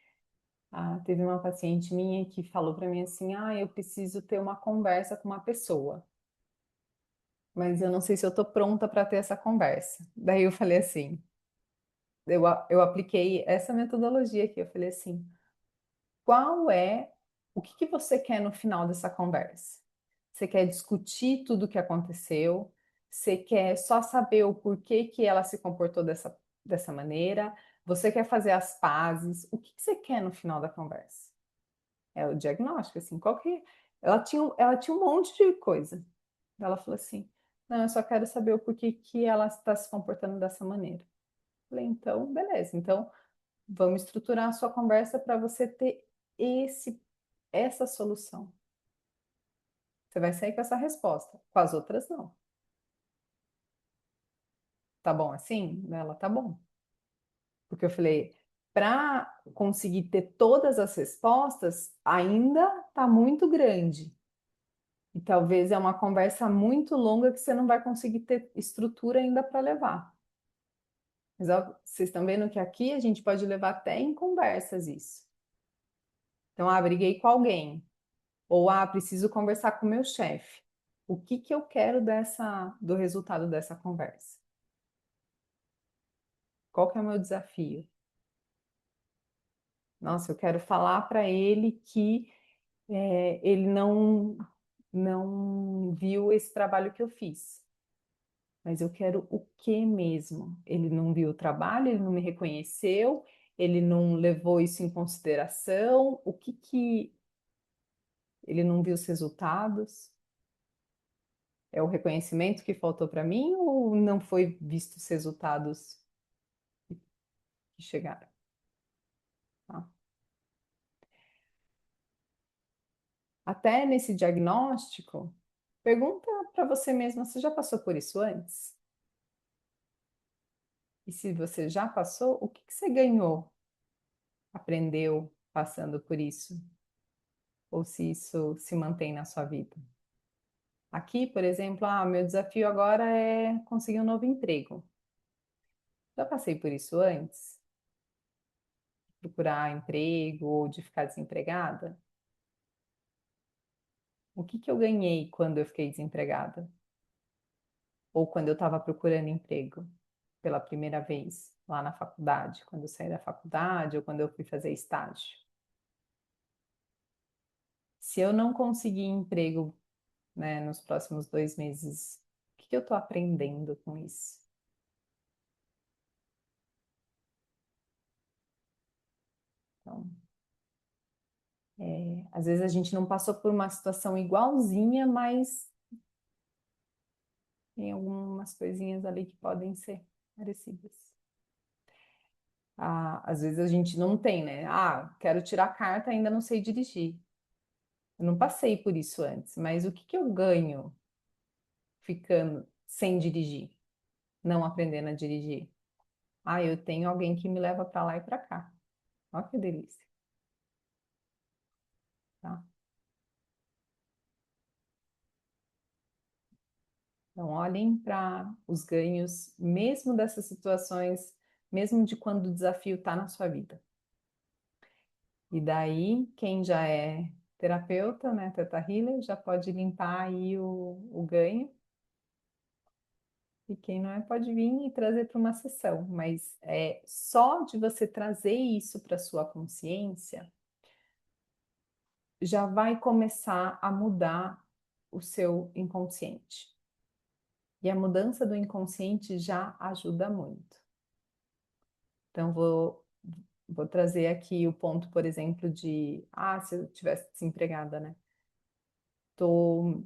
teve uma paciente minha que falou para mim assim, eu preciso ter uma conversa com uma pessoa, mas eu não sei se eu tô pronta para ter essa conversa. Daí eu falei assim, eu apliquei essa metodologia aqui, eu falei assim, o que que você quer no final dessa conversa? Você quer discutir tudo o que aconteceu? Você quer só saber o porquê que ela se comportou dessa maneira? Você quer fazer as pazes? O que que você quer no final da conversa? É o diagnóstico, assim, ela tinha um monte de coisa. Ela falou assim, não, eu só quero saber o porquê que ela está se comportando dessa maneira. Eu falei, então, beleza. Então, vamos estruturar a sua conversa para você ter essa solução. Você vai sair com essa resposta. Com as outras, não. Tá bom assim? Ela tá bom. Porque eu falei, para conseguir ter todas as respostas, ainda tá muito grande. E talvez é uma conversa muito longa que você não vai conseguir ter estrutura ainda para levar. Mas ó, vocês estão vendo que aqui a gente pode levar até em conversas isso. Então, briguei com alguém. Ou, preciso conversar com o meu chefe. O que que eu quero do resultado dessa conversa? Qual que é o meu desafio? Nossa, eu quero falar para ele que ele não viu esse trabalho que eu fiz. Mas eu quero o que mesmo? Ele não viu o trabalho, ele não me reconheceu, ele não levou isso em consideração. O que que ele não viu os resultados? É o reconhecimento que faltou para mim ou não foi visto os resultados que chegaram? Tá? Até nesse diagnóstico, pergunta para você mesma, você já passou por isso antes? E se você já passou, o que que você ganhou, aprendeu passando por isso? Ou se isso se mantém na sua vida? Aqui, por exemplo, meu desafio agora é conseguir um novo emprego. Já passei por isso antes? Procurar emprego ou de ficar desempregada? O que que eu ganhei quando eu fiquei desempregada? Ou quando eu estava procurando emprego pela primeira vez lá na faculdade, quando eu saí da faculdade ou quando eu fui fazer estágio? Se eu não conseguir emprego, né, nos próximos 2 meses, o que que eu estou aprendendo com isso? Então, às vezes a gente não passou por uma situação igualzinha, mas tem algumas coisinhas ali que podem ser parecidas. Às vezes a gente não tem, né? Quero tirar a carta, ainda não sei dirigir. Eu não passei por isso antes, mas o que que eu ganho ficando sem dirigir, não aprendendo a dirigir? Eu tenho alguém que me leva para lá e para cá. Olha que delícia, tá? Então, olhem para os ganhos, mesmo dessas situações, mesmo de quando o desafio está na sua vida. E daí, quem já é terapeuta, né, Teta Healer, já pode limpar aí o ganho. E quem não é, pode vir e trazer para uma sessão. Mas só de você trazer isso para sua consciência, já vai começar a mudar o seu inconsciente. E a mudança do inconsciente já ajuda muito. Então, vou trazer aqui o ponto, por exemplo, se eu tivesse desempregada, né? Estou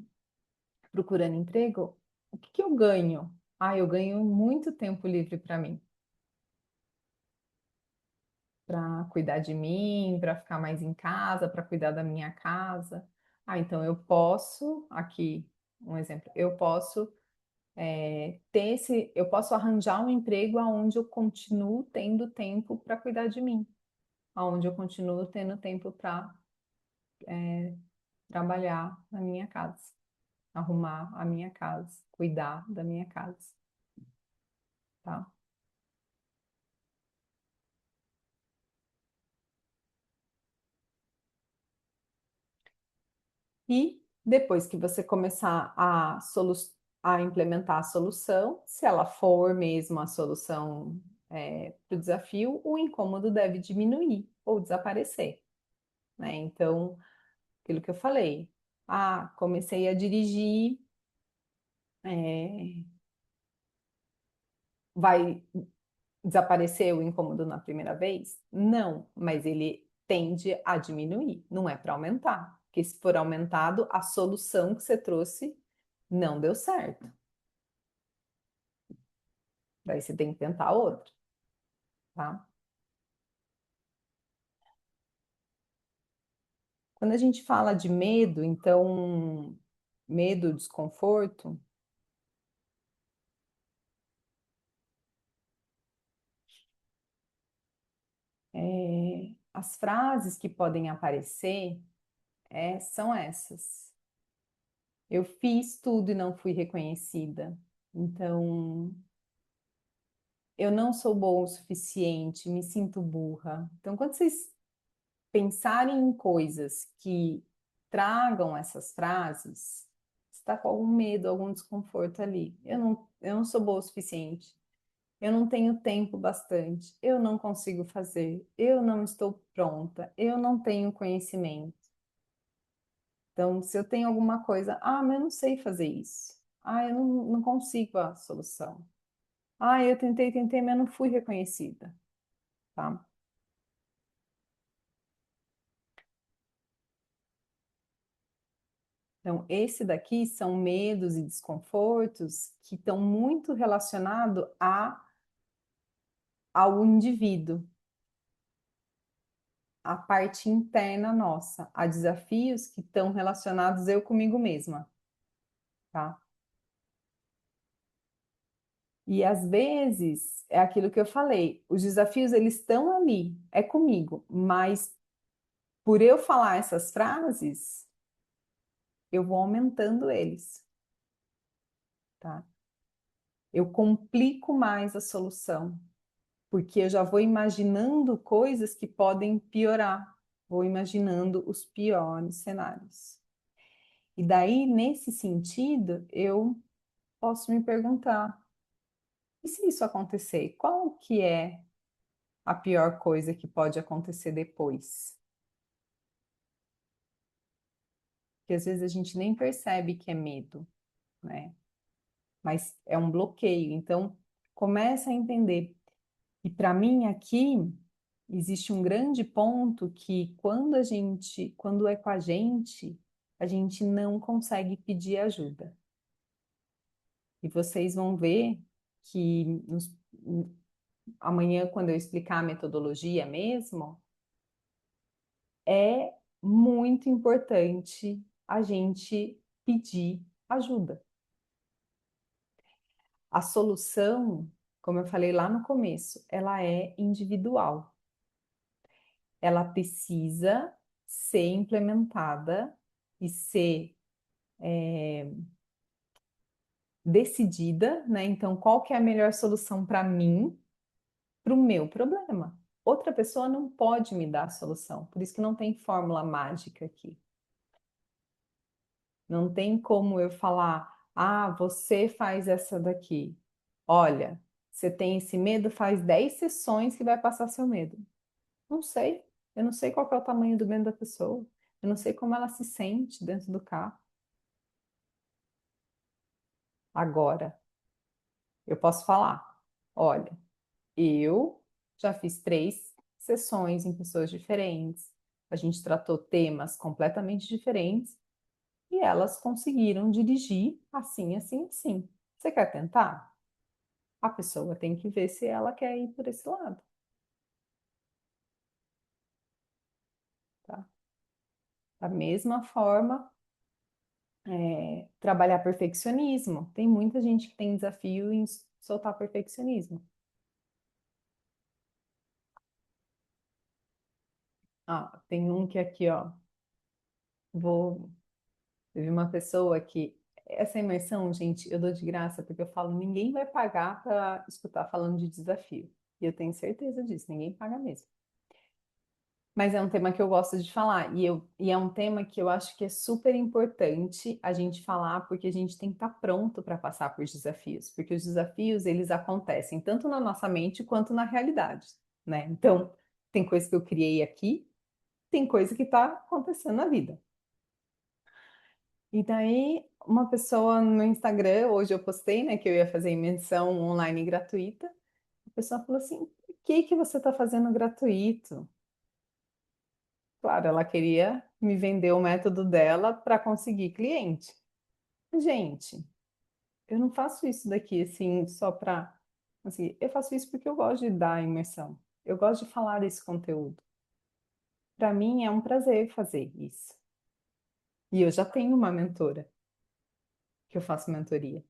procurando emprego, o que que eu ganho? Eu ganho muito tempo livre para mim, para cuidar de mim, para ficar mais em casa, para cuidar da minha casa. Então eu posso, aqui um exemplo, eu posso eu posso arranjar um emprego onde eu continuo tendo tempo para cuidar de mim, onde eu continuo tendo tempo para trabalhar na minha casa, arrumar a minha casa, cuidar da minha casa, tá? E depois que você começar a implementar a solução, se ela for mesmo a solução para o desafio, o incômodo deve diminuir ou desaparecer, né? Então, aquilo que eu falei, comecei a dirigir, é, vai desaparecer o incômodo na primeira vez? Não, mas ele tende a diminuir, não é para aumentar, porque se for aumentado, a solução que você trouxe não deu certo. Daí você tem que tentar outro, tá? Quando a gente fala de medo, então, medo, desconforto, as frases que podem aparecer são essas. Eu fiz tudo e não fui reconhecida. Então, eu não sou boa o suficiente, me sinto burra. Então, quando vocês pensarem em coisas que tragam essas frases, está com algum medo, algum desconforto ali. Eu não sou boa o suficiente. Eu não tenho tempo bastante. Eu não consigo fazer. Eu não estou pronta. Eu não tenho conhecimento. Então, se eu tenho alguma coisa, mas eu não sei fazer isso. Eu não consigo a solução. Eu tentei, tentei, mas não fui reconhecida, tá? Então, esse daqui são medos e desconfortos que estão muito relacionados ao indivíduo, à parte interna nossa, a desafios que estão relacionados eu comigo mesma, tá? E às vezes é aquilo que eu falei, os desafios eles estão ali, é comigo, mas por eu falar essas frases, eu vou aumentando eles. tá? Eu complico mais a solução, porque eu já vou imaginando coisas que podem piorar, vou imaginando os piores cenários. E daí, nesse sentido, eu posso me perguntar, e se isso acontecer, qual que é a pior coisa que pode acontecer depois? Porque às vezes a gente nem percebe que é medo, né? Mas é um bloqueio. Então, começa a entender. E para mim aqui existe um grande ponto que quando é com a gente não consegue pedir ajuda. E vocês vão ver que amanhã, quando eu explicar a metodologia mesmo, é muito importante a gente pedir ajuda. A solução, como eu falei lá no começo, ela é individual. Ela precisa ser implementada e ser decidida, né? Então, qual que é a melhor solução para mim, para o meu problema? Outra pessoa não pode me dar a solução, por isso que não tem fórmula mágica aqui. Não tem como eu falar, ah, você faz essa daqui. Olha, você tem esse medo, faz 10 sessões que vai passar seu medo. Não sei. Eu não sei qual que é o tamanho do medo da pessoa. Eu não sei como ela se sente dentro do carro. Agora, eu posso falar, olha, eu já fiz 3 sessões em pessoas diferentes. A gente tratou temas completamente diferentes e elas conseguiram dirigir assim, assim, assim. Você quer tentar? A pessoa tem que ver se ela quer ir por esse lado, tá? Da mesma forma, trabalhar perfeccionismo. Tem muita gente que tem desafio em soltar perfeccionismo. Ah, tem um que aqui, ó, vou. Teve uma pessoa que. Essa imersão, gente, eu dou de graça porque eu falo, ninguém vai pagar para escutar falando de desafio. E eu tenho certeza disso, ninguém paga mesmo. Mas é um tema que eu gosto de falar, e é um tema que eu acho que é super importante a gente falar, porque a gente tem que estar pronto para passar por desafios, porque os desafios, eles acontecem tanto na nossa mente quanto na realidade, né? Então, tem coisa que eu criei aqui, tem coisa que está acontecendo na vida. E daí, uma pessoa no meu Instagram, hoje eu postei, né, que eu ia fazer imersão online gratuita, a pessoa falou assim, por que que você está fazendo gratuito? Claro, ela queria me vender o método dela para conseguir cliente. Gente, eu não faço isso daqui assim só para assim, eu faço isso porque eu gosto de dar imersão. Eu gosto de falar desse conteúdo. Para mim é um prazer fazer isso. E eu já tenho uma mentora que eu faço mentoria.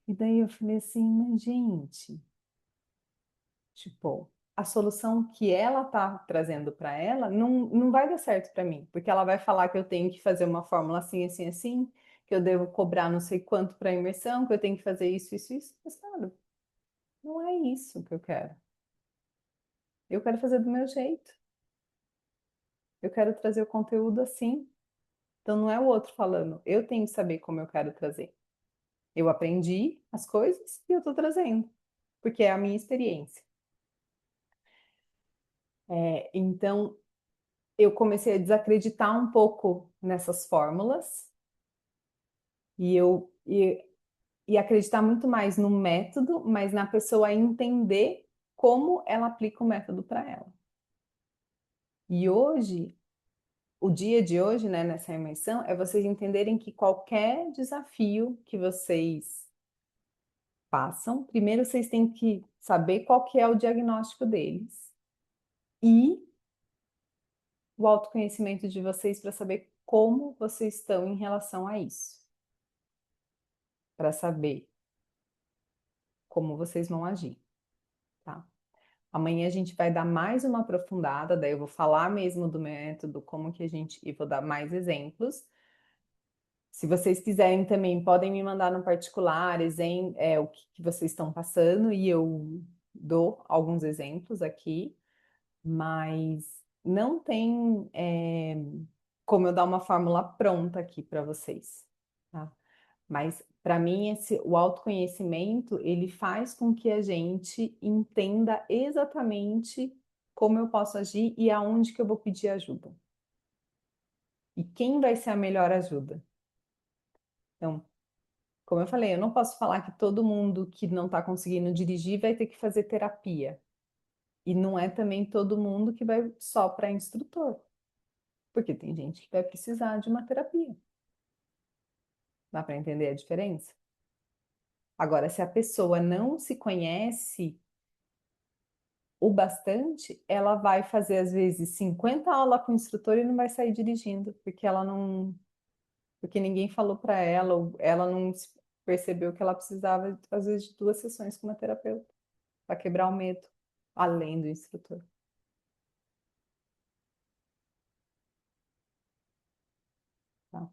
E daí eu falei assim, mas gente, tipo, a solução que ela tá trazendo para ela não vai dar certo para mim, porque ela vai falar que eu tenho que fazer uma fórmula assim, assim, assim, que eu devo cobrar não sei quanto para imersão, que eu tenho que fazer isso, isso, isso. Mas, claro, não é isso que eu quero. Eu quero fazer do meu jeito. Eu quero trazer o conteúdo assim. Então não é o outro falando, eu tenho que saber como eu quero trazer. Eu aprendi as coisas e eu estou trazendo, porque é a minha experiência. Então, eu comecei a desacreditar um pouco nessas fórmulas e e acreditar muito mais no método, mas na pessoa entender como ela aplica o método para ela. E hoje, o dia de hoje, né, nessa imersão, é vocês entenderem que qualquer desafio que vocês passam, primeiro vocês têm que saber qual que é o diagnóstico deles e o autoconhecimento de vocês para saber como vocês estão em relação a isso, para saber como vocês vão agir, tá? Amanhã a gente vai dar mais uma aprofundada, daí eu vou falar mesmo do método, como que a gente, e vou dar mais exemplos, Se vocês quiserem também, podem me mandar no particular o que vocês estão passando e eu dou alguns exemplos aqui, mas não tem como eu dar uma fórmula pronta aqui para vocês, tá? Mas para mim o autoconhecimento ele faz com que a gente entenda exatamente como eu posso agir e aonde que eu vou pedir ajuda. E quem vai ser a melhor ajuda. Então, como eu falei, eu não posso falar que todo mundo que não está conseguindo dirigir vai ter que fazer terapia. E não é também todo mundo que vai só para instrutor, porque tem gente que vai precisar de uma terapia. Dá para entender a diferença? Agora, se a pessoa não se conhece o bastante, ela vai fazer às vezes 50 aulas com o instrutor e não vai sair dirigindo, porque ela não, porque ninguém falou para ela, ou ela não percebeu que ela precisava às vezes de 2 sessões com uma terapeuta para quebrar o medo, além do instrutor. Tá?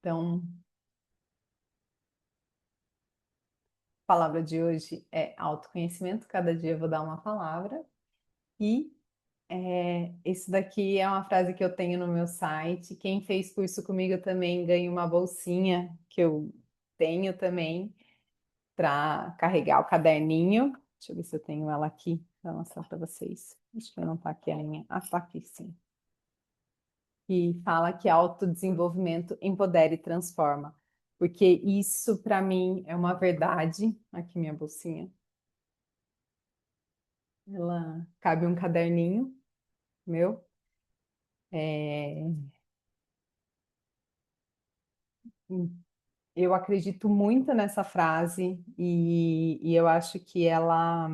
Então, a palavra de hoje é autoconhecimento. Cada dia eu vou dar uma palavra. E isso daqui é uma frase que eu tenho no meu site. Quem fez curso comigo também ganha uma bolsinha que eu tenho também para carregar o caderninho. Deixa eu ver se eu tenho ela aqui para mostrar para vocês. Acho que não está aqui a minha. Ah, está aqui sim. E fala que autodesenvolvimento empodera e transforma. Porque isso, para mim, é uma verdade. Aqui minha bolsinha. Ela cabe um caderninho meu. É, eu acredito muito nessa frase e eu acho que ela,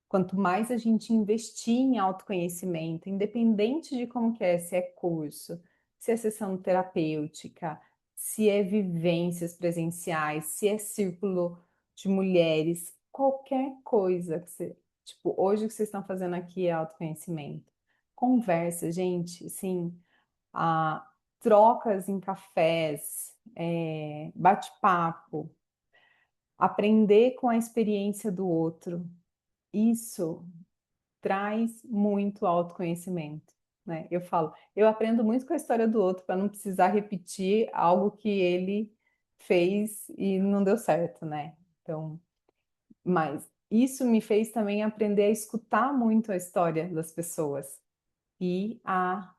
quanto mais a gente investir em autoconhecimento, independente de como que é, se é curso, se é sessão terapêutica, se é vivências presenciais, se é círculo de mulheres, qualquer coisa que você, tipo, hoje o que vocês estão fazendo aqui é autoconhecimento. Conversa, gente, assim, a trocas em cafés, bate-papo, aprender com a experiência do outro, isso traz muito autoconhecimento, né? Eu falo, eu aprendo muito com a história do outro para não precisar repetir algo que ele fez e não deu certo, né? Então, mas isso me fez também aprender a escutar muito a história das pessoas e a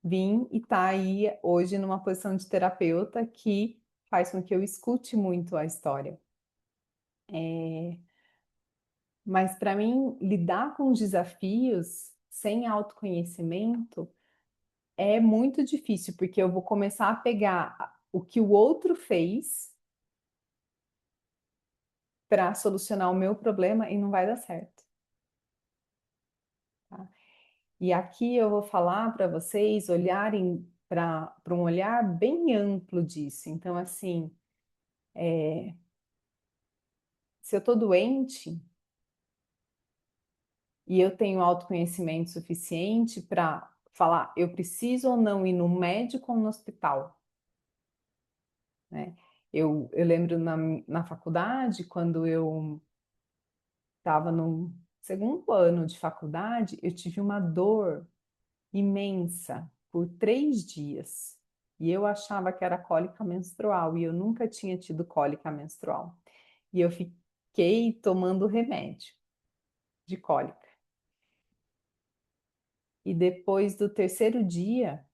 vim e tá aí hoje numa posição de terapeuta que faz com que eu escute muito a história. É, mas para mim, lidar com os desafios sem autoconhecimento é muito difícil, porque eu vou começar a pegar o que o outro fez para solucionar o meu problema e não vai dar certo. Tá? E aqui eu vou falar para vocês olharem para um olhar bem amplo disso. Então, assim, se eu estou doente, e eu tenho autoconhecimento suficiente para falar, eu preciso ou não ir no médico ou no hospital, né? Eu lembro na faculdade, quando eu estava no segundo ano de faculdade, eu tive uma dor imensa por 3 dias. E eu achava que era cólica menstrual, e eu nunca tinha tido cólica menstrual. E eu fiquei tomando remédio de cólica. E depois do terceiro dia,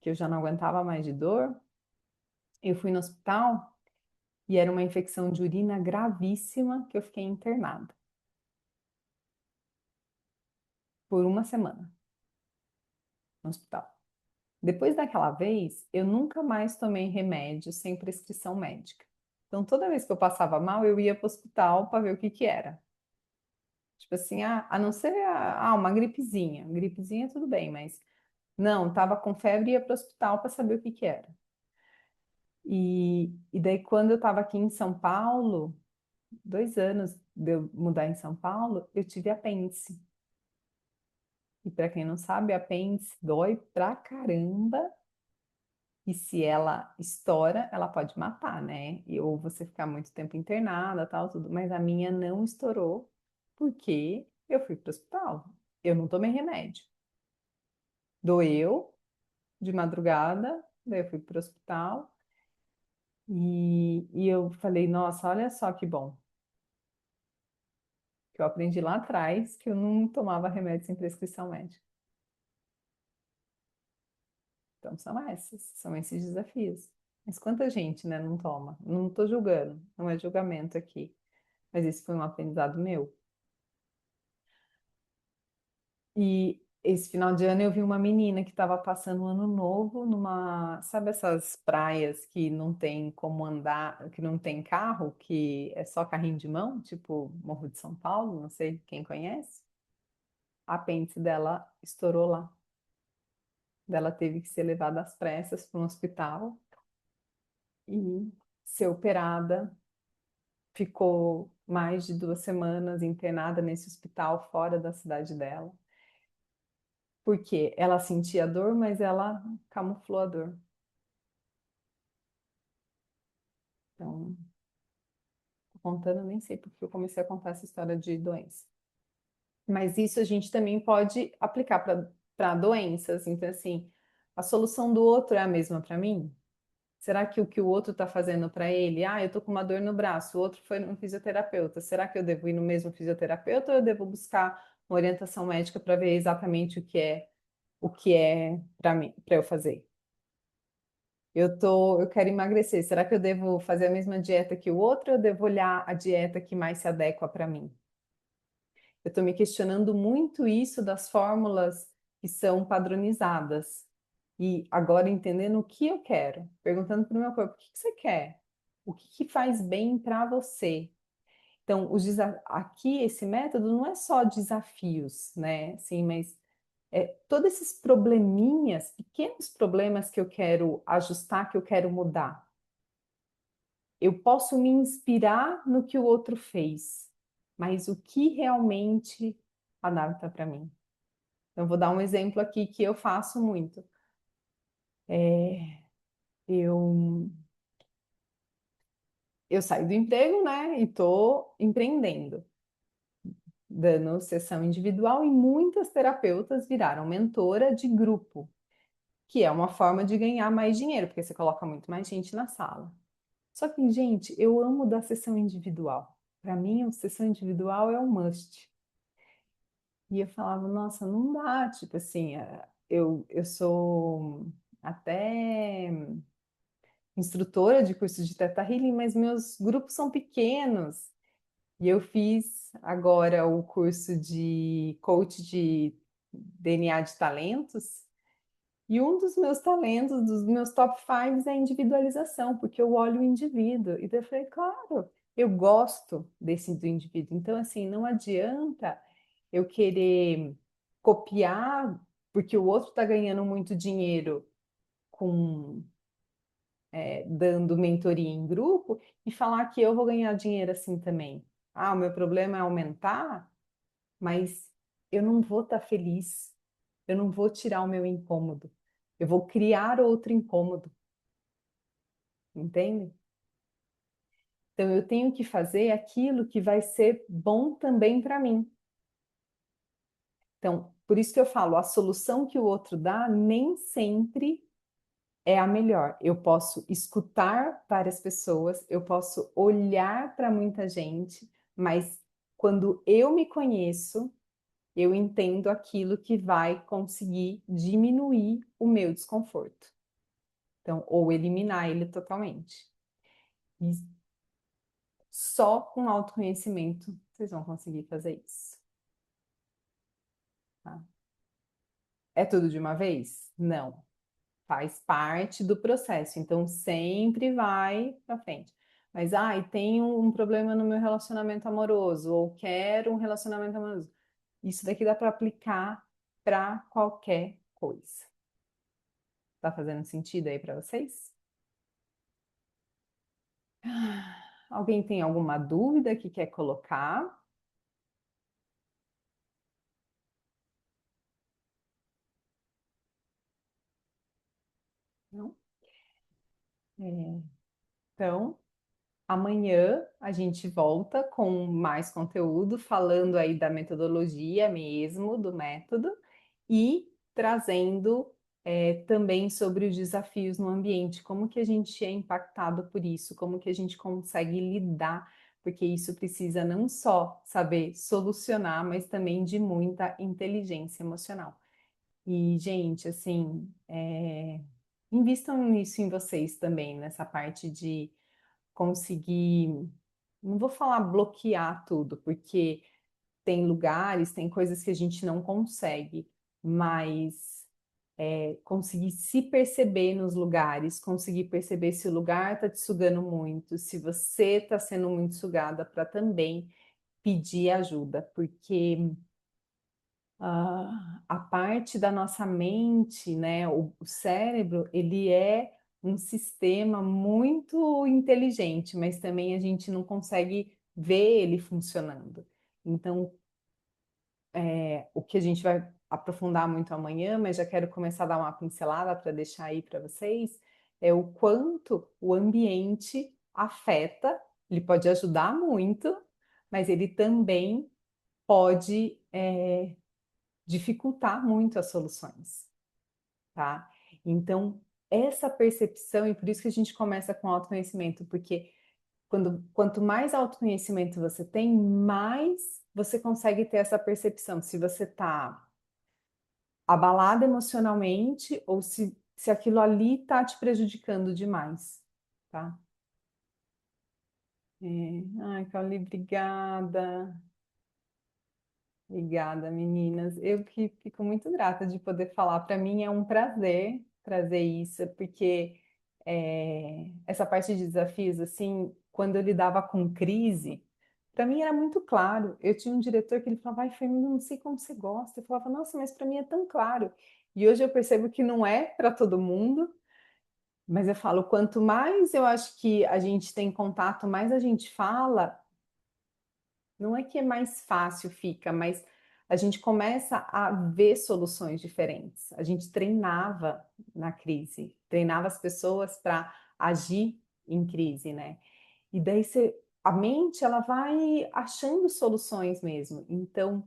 que eu já não aguentava mais de dor, eu fui no hospital e era uma infecção de urina gravíssima que eu fiquei internada por uma semana no hospital. Depois daquela vez, eu nunca mais tomei remédio sem prescrição médica. Então, toda vez que eu passava mal, eu ia para o hospital para ver o que que era. Tipo assim, a não ser uma gripezinha. Gripezinha tudo bem, mas não, tava com febre e ia para o hospital para saber o que que era. E daí, quando eu estava aqui em São Paulo, 2 anos de eu mudar em São Paulo, eu tive apêndice. E para quem não sabe, a apêndice dói pra caramba. E se ela estoura, ela pode matar, né? Ou você ficar muito tempo internada, tal, tudo. Mas a minha não estourou porque eu fui para o hospital. Eu não tomei remédio. Doeu de madrugada, daí eu fui para o hospital e eu falei, nossa, olha só que bom. Que eu aprendi lá atrás que eu não tomava remédio sem prescrição médica. Então são esses desafios. Mas quanta gente, né, não toma? Não estou julgando, não é julgamento aqui. Mas esse foi um aprendizado meu. E esse final de ano eu vi uma menina que estava passando o ano novo numa, sabe essas praias que não tem como andar, que não tem carro, que é só carrinho de mão, tipo Morro de São Paulo, não sei quem conhece. A apêndice dela estourou lá. Ela teve que ser levada às pressas para um hospital e ser operada. Ficou mais de 2 semanas internada nesse hospital fora da cidade dela. Porque ela sentia dor, mas ela camuflou a dor. Então, tô contando, nem sei porque eu comecei a contar essa história de doença. Mas isso a gente também pode aplicar para doenças. Então, assim, a solução do outro é a mesma para mim? Será que o que o outro está fazendo para ele? Ah, eu tô com uma dor no braço, o outro foi no fisioterapeuta. Será que eu devo ir no mesmo fisioterapeuta ou eu devo buscar uma orientação médica para ver exatamente o que é para mim, para eu fazer? Eu quero emagrecer. Será que eu devo fazer a mesma dieta que o outro ou eu devo olhar a dieta que mais se adequa para mim? Eu estou me questionando muito isso das fórmulas que são padronizadas. E agora entendendo o que eu quero, perguntando para o meu corpo, o que que você quer? O que que faz bem para você? Então, aqui esse método não é só desafios, né? Sim, mas todos esses probleminhas, pequenos problemas que eu quero ajustar, que eu quero mudar. Eu posso me inspirar no que o outro fez, mas o que realmente adapta para mim? Então, vou dar um exemplo aqui que eu faço muito. Eu, eu saí do emprego, né, e estou empreendendo, dando sessão individual e muitas terapeutas viraram mentora de grupo, que é uma forma de ganhar mais dinheiro, porque você coloca muito mais gente na sala. Só que, gente, eu amo dar sessão individual. Para mim, a sessão individual é um must. E eu falava, nossa, não dá, tipo assim, eu sou até instrutora de curso de Teta Healing, mas meus grupos são pequenos. E eu fiz agora o curso de coach de DNA de talentos. E um dos meus talentos, dos meus top fives, é a individualização, porque eu olho o indivíduo. E daí eu falei, claro, eu gosto desse do indivíduo. Então, assim, não adianta eu querer copiar, porque o outro está ganhando muito dinheiro com dando mentoria em grupo e falar que eu vou ganhar dinheiro assim também. Ah, o meu problema é aumentar, mas eu não vou estar feliz. Eu não vou tirar o meu incômodo. Eu vou criar outro incômodo, entende? Então eu tenho que fazer aquilo que vai ser bom também para mim. Então, por isso que eu falo, a solução que o outro dá nem sempre é a melhor. Eu posso escutar várias pessoas, eu posso olhar para muita gente, mas quando eu me conheço, eu entendo aquilo que vai conseguir diminuir o meu desconforto. Então, ou eliminar ele totalmente. E só com autoconhecimento vocês vão conseguir fazer isso. Tá? É tudo de uma vez? Não. Faz parte do processo, então sempre vai para frente. Mas, ai, tenho um problema no meu relacionamento amoroso, ou quero um relacionamento amoroso. Isso daqui dá para aplicar para qualquer coisa. Tá fazendo sentido aí para vocês? Alguém tem alguma dúvida que quer colocar? Não? É, então, amanhã a gente volta com mais conteúdo, falando aí da metodologia mesmo, do método, e trazendo também sobre os desafios no ambiente, como que a gente é impactado por isso, como que a gente consegue lidar, porque isso precisa não só saber solucionar, mas também de muita inteligência emocional. E, gente, assim, invistam nisso em vocês também, nessa parte de conseguir, não vou falar bloquear tudo, porque tem lugares, tem coisas que a gente não consegue, mas conseguir se perceber nos lugares, conseguir perceber se o lugar está te sugando muito, se você está sendo muito sugada para também pedir ajuda, porque a parte da nossa mente, né, o cérebro, ele é um sistema muito inteligente, mas também a gente não consegue ver ele funcionando. Então, o que a gente vai aprofundar muito amanhã, mas já quero começar a dar uma pincelada para deixar aí para vocês, é o quanto o ambiente afeta, ele pode ajudar muito, mas ele também pode dificultar muito as soluções, tá? Então, essa percepção, e por isso que a gente começa com autoconhecimento, porque quanto mais autoconhecimento você tem, mais você consegue ter essa percepção se você está abalada emocionalmente ou se aquilo ali está te prejudicando demais, tá? Ai, Cauli, obrigada. Obrigada, meninas. Eu que fico muito grata de poder falar. Para mim é um prazer trazer isso, porque essa parte de desafios, assim, quando eu lidava com crise, para mim era muito claro. Eu tinha um diretor que ele falava, ai, Fernanda, não sei como você gosta. Eu falava, nossa, mas para mim é tão claro. E hoje eu percebo que não é para todo mundo, mas eu falo, quanto mais eu acho que a gente tem contato, mais a gente fala, não é que é mais fácil fica, mas a gente começa a ver soluções diferentes. A gente treinava na crise, treinava as pessoas para agir em crise, né? E daí a mente ela vai achando soluções mesmo. Então,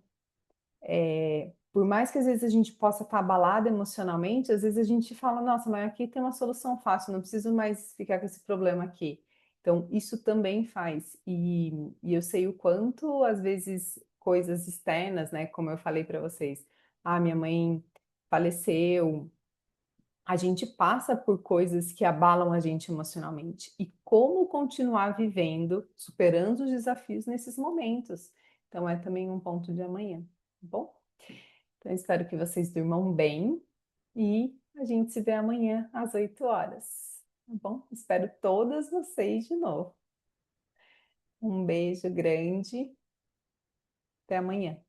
por mais que às vezes a gente possa estar abalada emocionalmente, às vezes a gente fala, nossa, mas aqui tem uma solução fácil, não preciso mais ficar com esse problema aqui. Então, isso também faz. E eu sei o quanto, às vezes, coisas externas, né? Como eu falei para vocês, minha mãe faleceu, a gente passa por coisas que abalam a gente emocionalmente. E como continuar vivendo, superando os desafios nesses momentos. Então, é também um ponto de amanhã, tá bom? Então, espero que vocês durmam bem e a gente se vê amanhã às 8 horas, tá bom? Espero todas vocês de novo. Um beijo grande, até amanhã.